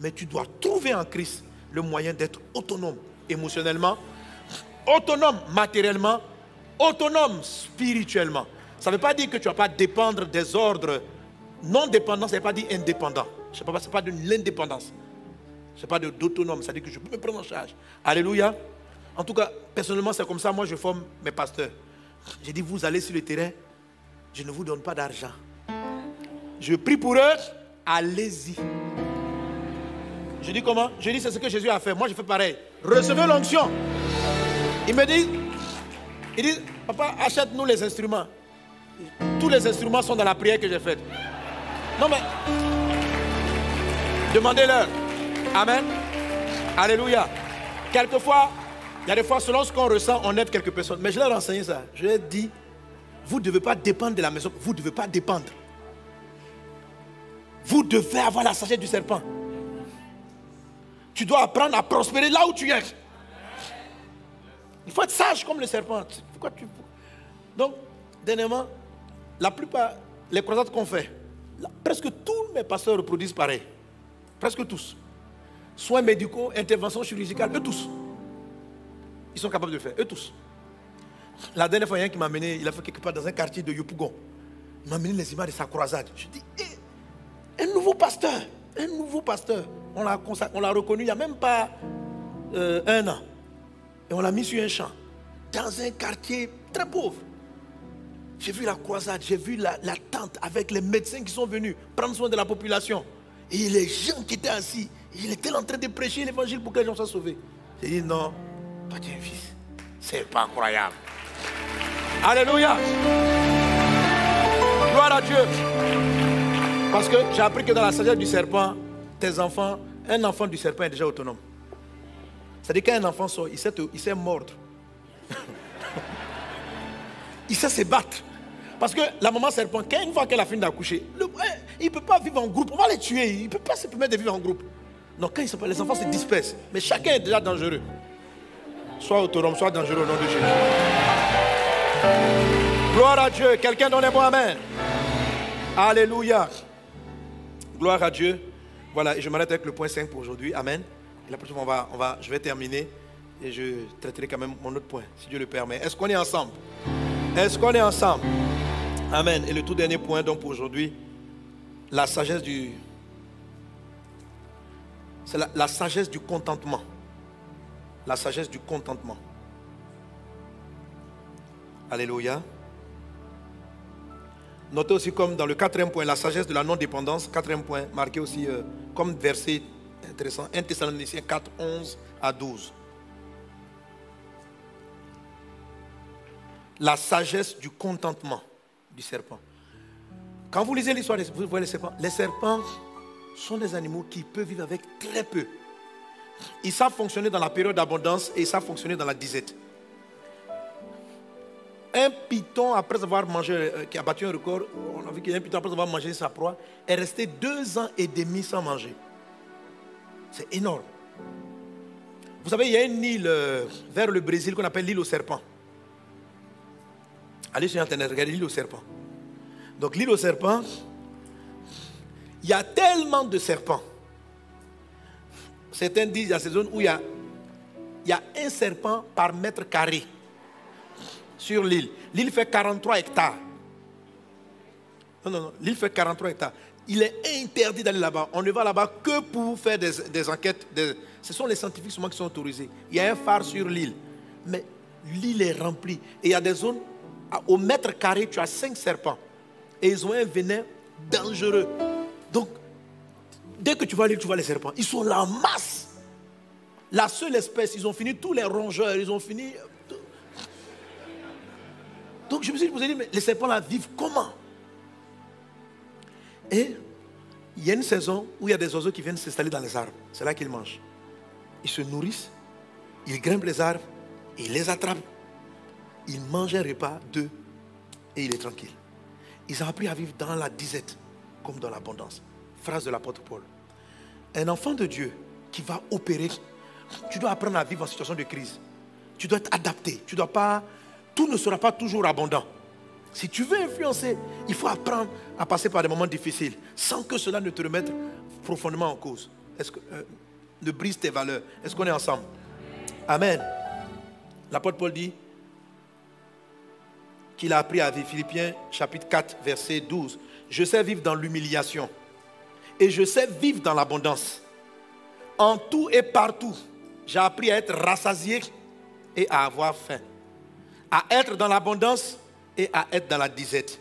Mais tu dois trouver en Christ le moyen d'être autonome émotionnellement, autonome matériellement autonome spirituellement. Ça ne veut pas dire que tu ne vas pas dépendre des ordres. Non dépendant, ça ne veut pas dire indépendant. Ce n'est pas de l'indépendance. Ce n'est pas d'autonome, ça veut dire que je peux me prendre en charge. Alléluia. En tout cas, personnellement, c'est comme ça. Moi, je forme mes pasteurs. J'ai dit, vous allez sur le terrain, je ne vous donne pas d'argent. Je prie pour eux, allez-y. Je dis comment? Je dis, c'est ce que Jésus a fait. Moi, je fais pareil. Recevez l'onction. Il me dit, papa, achète-nous les instruments. Tous les instruments sont dans la prière que j'ai faite. Non, mais demandez-leur. Amen. Alléluia. Quelquefois, il y a des fois, selon ce qu'on ressent, on aide quelques personnes. Mais je leur ai enseigné ça. Je leur ai dit, vous ne devez pas dépendre de la maison. Vous ne devez pas dépendre. Vous devez avoir la sagesse du serpent. Tu dois apprendre à prospérer là où tu es. Il faut être sage comme le serpent. Pourquoi tu... Donc, dernièrement, la plupart, les croisades qu'on fait, presque tous mes pasteurs reproduisent pareil. Presque tous. Soins médicaux, interventions chirurgicales, eux tous. Ils sont capables de le faire, eux tous. La dernière fois, il y a un qui m'a amené, il a fait quelque part dans un quartier de Yopougon. Il m'a amené les images de sa croisade. Je dis, un nouveau pasteur, un nouveau pasteur. On l'a reconnu il n'y a même pas 1 an. Et on l'a mis sur un champ, dans un quartier très pauvre. J'ai vu la croisade, j'ai vu la tente avec les médecins qui sont venus prendre soin de la population. Et les gens qui étaient assis, il était en train de prêcher l'évangile pour que les gens soient sauvés. J'ai dit non, toi tu es un fils. C'est pas incroyable. Alléluia. Gloire à Dieu. Parce que j'ai appris que dans la sagesse du serpent, tes enfants, un enfant du serpent est déjà autonome. C'est-à-dire qu'un enfant sort, il sait mordre. Il sait se battre. Parce que la maman serpent, une fois qu'elle a fini d'accoucher, il ne peut pas vivre en groupe. On va les tuer. Il ne peut pas se permettre de vivre en groupe. Donc quand les enfants se dispersent. Mais chacun est déjà dangereux. Soit autonome, soit dangereux au nom de Jésus. Gloire à Dieu. Quelqu'un donne un bon amen. Alléluia. Gloire à Dieu. Voilà, et je m'arrête avec le point 5 pour aujourd'hui. Amen. Et la prochaine fois, je vais terminer. Et je traiterai quand même mon autre point, si Dieu le permet. Est-ce qu'on est ensemble? Est-ce qu'on est ensemble? Amen. Et le tout dernier point donc pour aujourd'hui, la sagesse du... C'est la sagesse du contentement. La sagesse du contentement. Alléluia. Notez aussi comme dans le 4e point, la sagesse de la non-dépendance. 4e point, marqué aussi comme verset intéressant. 1 Thessaloniciens 4, 11 à 12. La sagesse du contentement du serpent. Quand vous lisez l'histoire, vous voyez les serpents. Les serpents sont des animaux qui peuvent vivre avec très peu. Ils savent fonctionner dans la période d'abondance et ils savent fonctionner dans la disette. Un python, après avoir mangé, qui a battu un record, on a vu qu'un python, après avoir mangé sa proie, est resté 2 ans et demi sans manger. C'est énorme. Vous savez, il y a une île vers le Brésil qu'on appelle l'île aux serpents. Allez sur Internet, regardez l'île aux serpents. Donc l'île aux serpents, il y a tellement de serpents. Certains disent qu'il y a ces zones où il y a un serpent par mètre carré sur l'île. L'île fait 43 hectares. Non, l'île fait 43 hectares. Il est interdit d'aller là-bas. On ne va là-bas que pour faire des enquêtes. Ce sont les scientifiques seulement qui sont autorisés. Il y a un phare sur l'île. Mais l'île est remplie. Et il y a des zones, au mètre carré, tu as 5 serpents. Et ils ont un venin dangereux. Donc, dès que tu vas à l'île, tu vois les serpents. Ils sont là en masse. La seule espèce, ils ont fini tous les rongeurs. Ils ont fini... Donc je me suis dit, mais les serpents là vivent comment? Et il y a une saison où il y a des oiseaux qui viennent s'installer dans les arbres. C'est là qu'ils mangent. Ils se nourrissent, ils grimpent les arbres, ils les attrapent, ils mangent un repas d'eux et il est tranquille. Ils ont appris à vivre dans la disette comme dans l'abondance. Phrase de l'apôtre Paul. Un enfant de Dieu qui va opérer, tu dois apprendre à vivre en situation de crise. Tu dois être adapté. Tu dois pas... Tout ne sera pas toujours abondant. Si tu veux influencer, il faut apprendre à passer par des moments difficiles sans que cela ne te remette profondément en cause. Est-ce que ne brise tes valeurs? Est-ce qu'on est ensemble? Amen. L'apôtre Paul dit, qu'il a appris à vivre. Philippiens chapitre 4, verset 12. Je sais vivre dans l'humiliation et je sais vivre dans l'abondance. En tout et partout, j'ai appris à être rassasié et à avoir faim. À être dans l'abondance et à être dans la disette.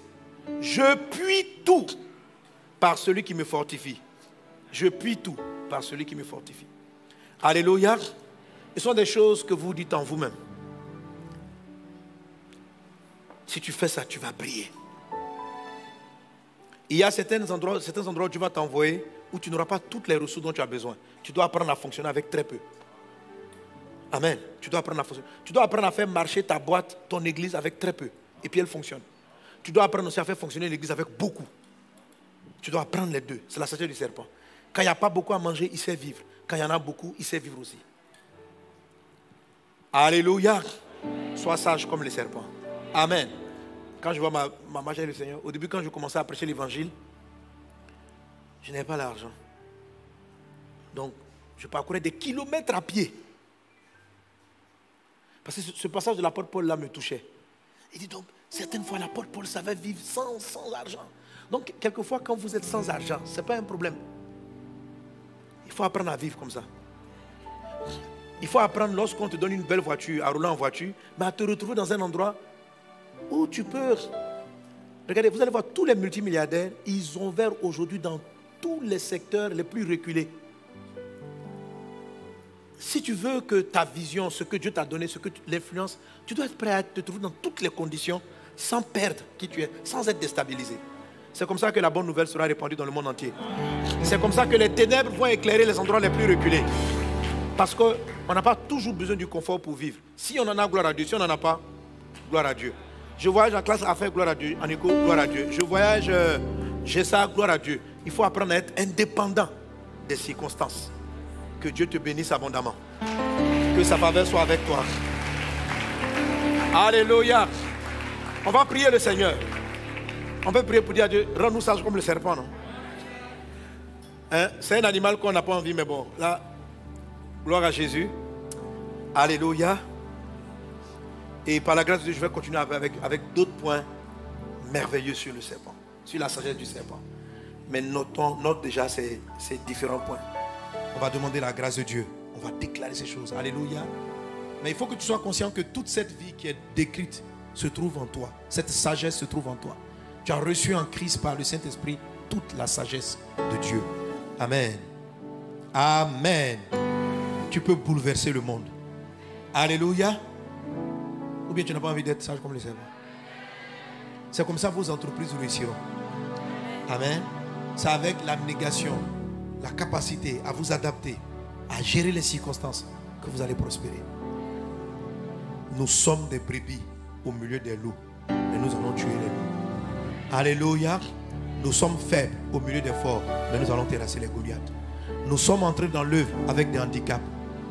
Je puis tout par celui qui me fortifie. Je puis tout par celui qui me fortifie. Alléluia. Ce sont des choses que vous dites en vous-même. Si tu fais ça, tu vas briller. Il y a certains endroits où tu vas t'envoyer où tu n'auras pas toutes les ressources dont tu as besoin. Tu dois apprendre à fonctionner avec très peu. Amen. Tu dois apprendre à fonctionner. Tu dois apprendre à faire marcher ta boîte, ton église avec très peu. Et puis elle fonctionne. Tu dois apprendre aussi à faire fonctionner l'église avec beaucoup. Tu dois apprendre les deux. C'est la sagesse du serpent. Quand il n'y a pas beaucoup à manger, il sait vivre. Quand il y en a beaucoup, il sait vivre aussi. Alléluia. Sois sage comme les serpents. Amen. Quand je vois ma marche avec le Seigneur, au début quand je commençais à prêcher l'évangile, je n'avais pas l'argent. Donc, je parcourais des kilomètres à pied. Parce que ce passage de l'apôtre Paul là me touchait. Il dit donc, certaines fois l'apôtre Paul savait vivre sans argent. Donc, quelquefois quand vous êtes sans argent, ce n'est pas un problème. Il faut apprendre à vivre comme ça. Il faut apprendre lorsqu'on te donne une belle voiture, à rouler en voiture, mais à te retrouver dans un endroit où tu peux... Regardez, vous allez voir, tous les multimilliardaires, ils ont ouvert aujourd'hui dans tous les secteurs les plus reculés. Si tu veux que ta vision, ce que Dieu t'a donné, l'influence, tu dois être prêt à te trouver dans toutes les conditions sans perdre qui tu es, sans être déstabilisé. C'est comme ça que la bonne nouvelle sera répandue dans le monde entier. C'est comme ça que les ténèbres vont éclairer les endroits les plus reculés. Parce qu'on n'a pas toujours besoin du confort pour vivre. Si on en a, gloire à Dieu. Si on n'en a pas, gloire à Dieu. Je voyage en classe affaires, gloire à Dieu. En éco, gloire à Dieu. Je voyage, j'ai ça, gloire à Dieu. Il faut apprendre à être indépendant des circonstances. Que Dieu te bénisse abondamment. Que sa faveur soit avec toi. Alléluia. On va prier le Seigneur. On peut prier pour dire à Dieu, rends-nous sages comme le serpent, non? Hein? C'est un animal qu'on n'a pas envie, mais bon, là, gloire à Jésus. Alléluia. Et par la grâce de Dieu, je vais continuer avec d'autres points merveilleux sur le serpent, sur la sagesse du serpent. Mais note déjà ces différents points. On va demander la grâce de Dieu. On va déclarer ces choses. Alléluia. Mais il faut que tu sois conscient que toute cette vie qui est décrite se trouve en toi. Cette sagesse se trouve en toi. Tu as reçu en Christ par le Saint-Esprit toute la sagesse de Dieu. Amen. Amen. Tu peux bouleverser le monde. Alléluia. Ou bien tu n'as pas envie d'être sage comme les serpents. C'est comme ça que vos entreprises réussiront. Amen. C'est avec l'abnégation, la capacité à vous adapter, à gérer les circonstances que vous allez prospérer. Nous sommes des brebis au milieu des loups. Et nous allons tuer les loups. Alléluia. Nous sommes faibles au milieu des forts. Mais nous allons terrasser les Goliaths. Nous sommes entrés dans l'œuvre avec des handicaps.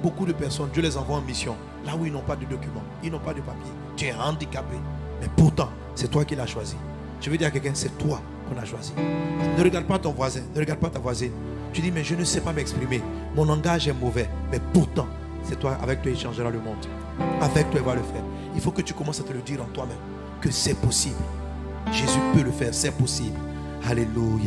Beaucoup de personnes, Dieu les envoie en mission. Là où ils n'ont pas de documents, ils n'ont pas de papier. Tu es handicapé. Mais pourtant, c'est toi qui l'as choisi. Je veux dire à quelqu'un, c'est toi qu'on a choisi. Ne regarde pas ton voisin, ne regarde pas ta voisine. Tu dis, mais je ne sais pas m'exprimer. Mon langage est mauvais. Mais pourtant, c'est toi, avec toi, il changera le monde. Avec toi, il va le faire. Il faut que tu commences à te le dire en toi-même. Que c'est possible. Jésus peut le faire, c'est possible. Alléluia.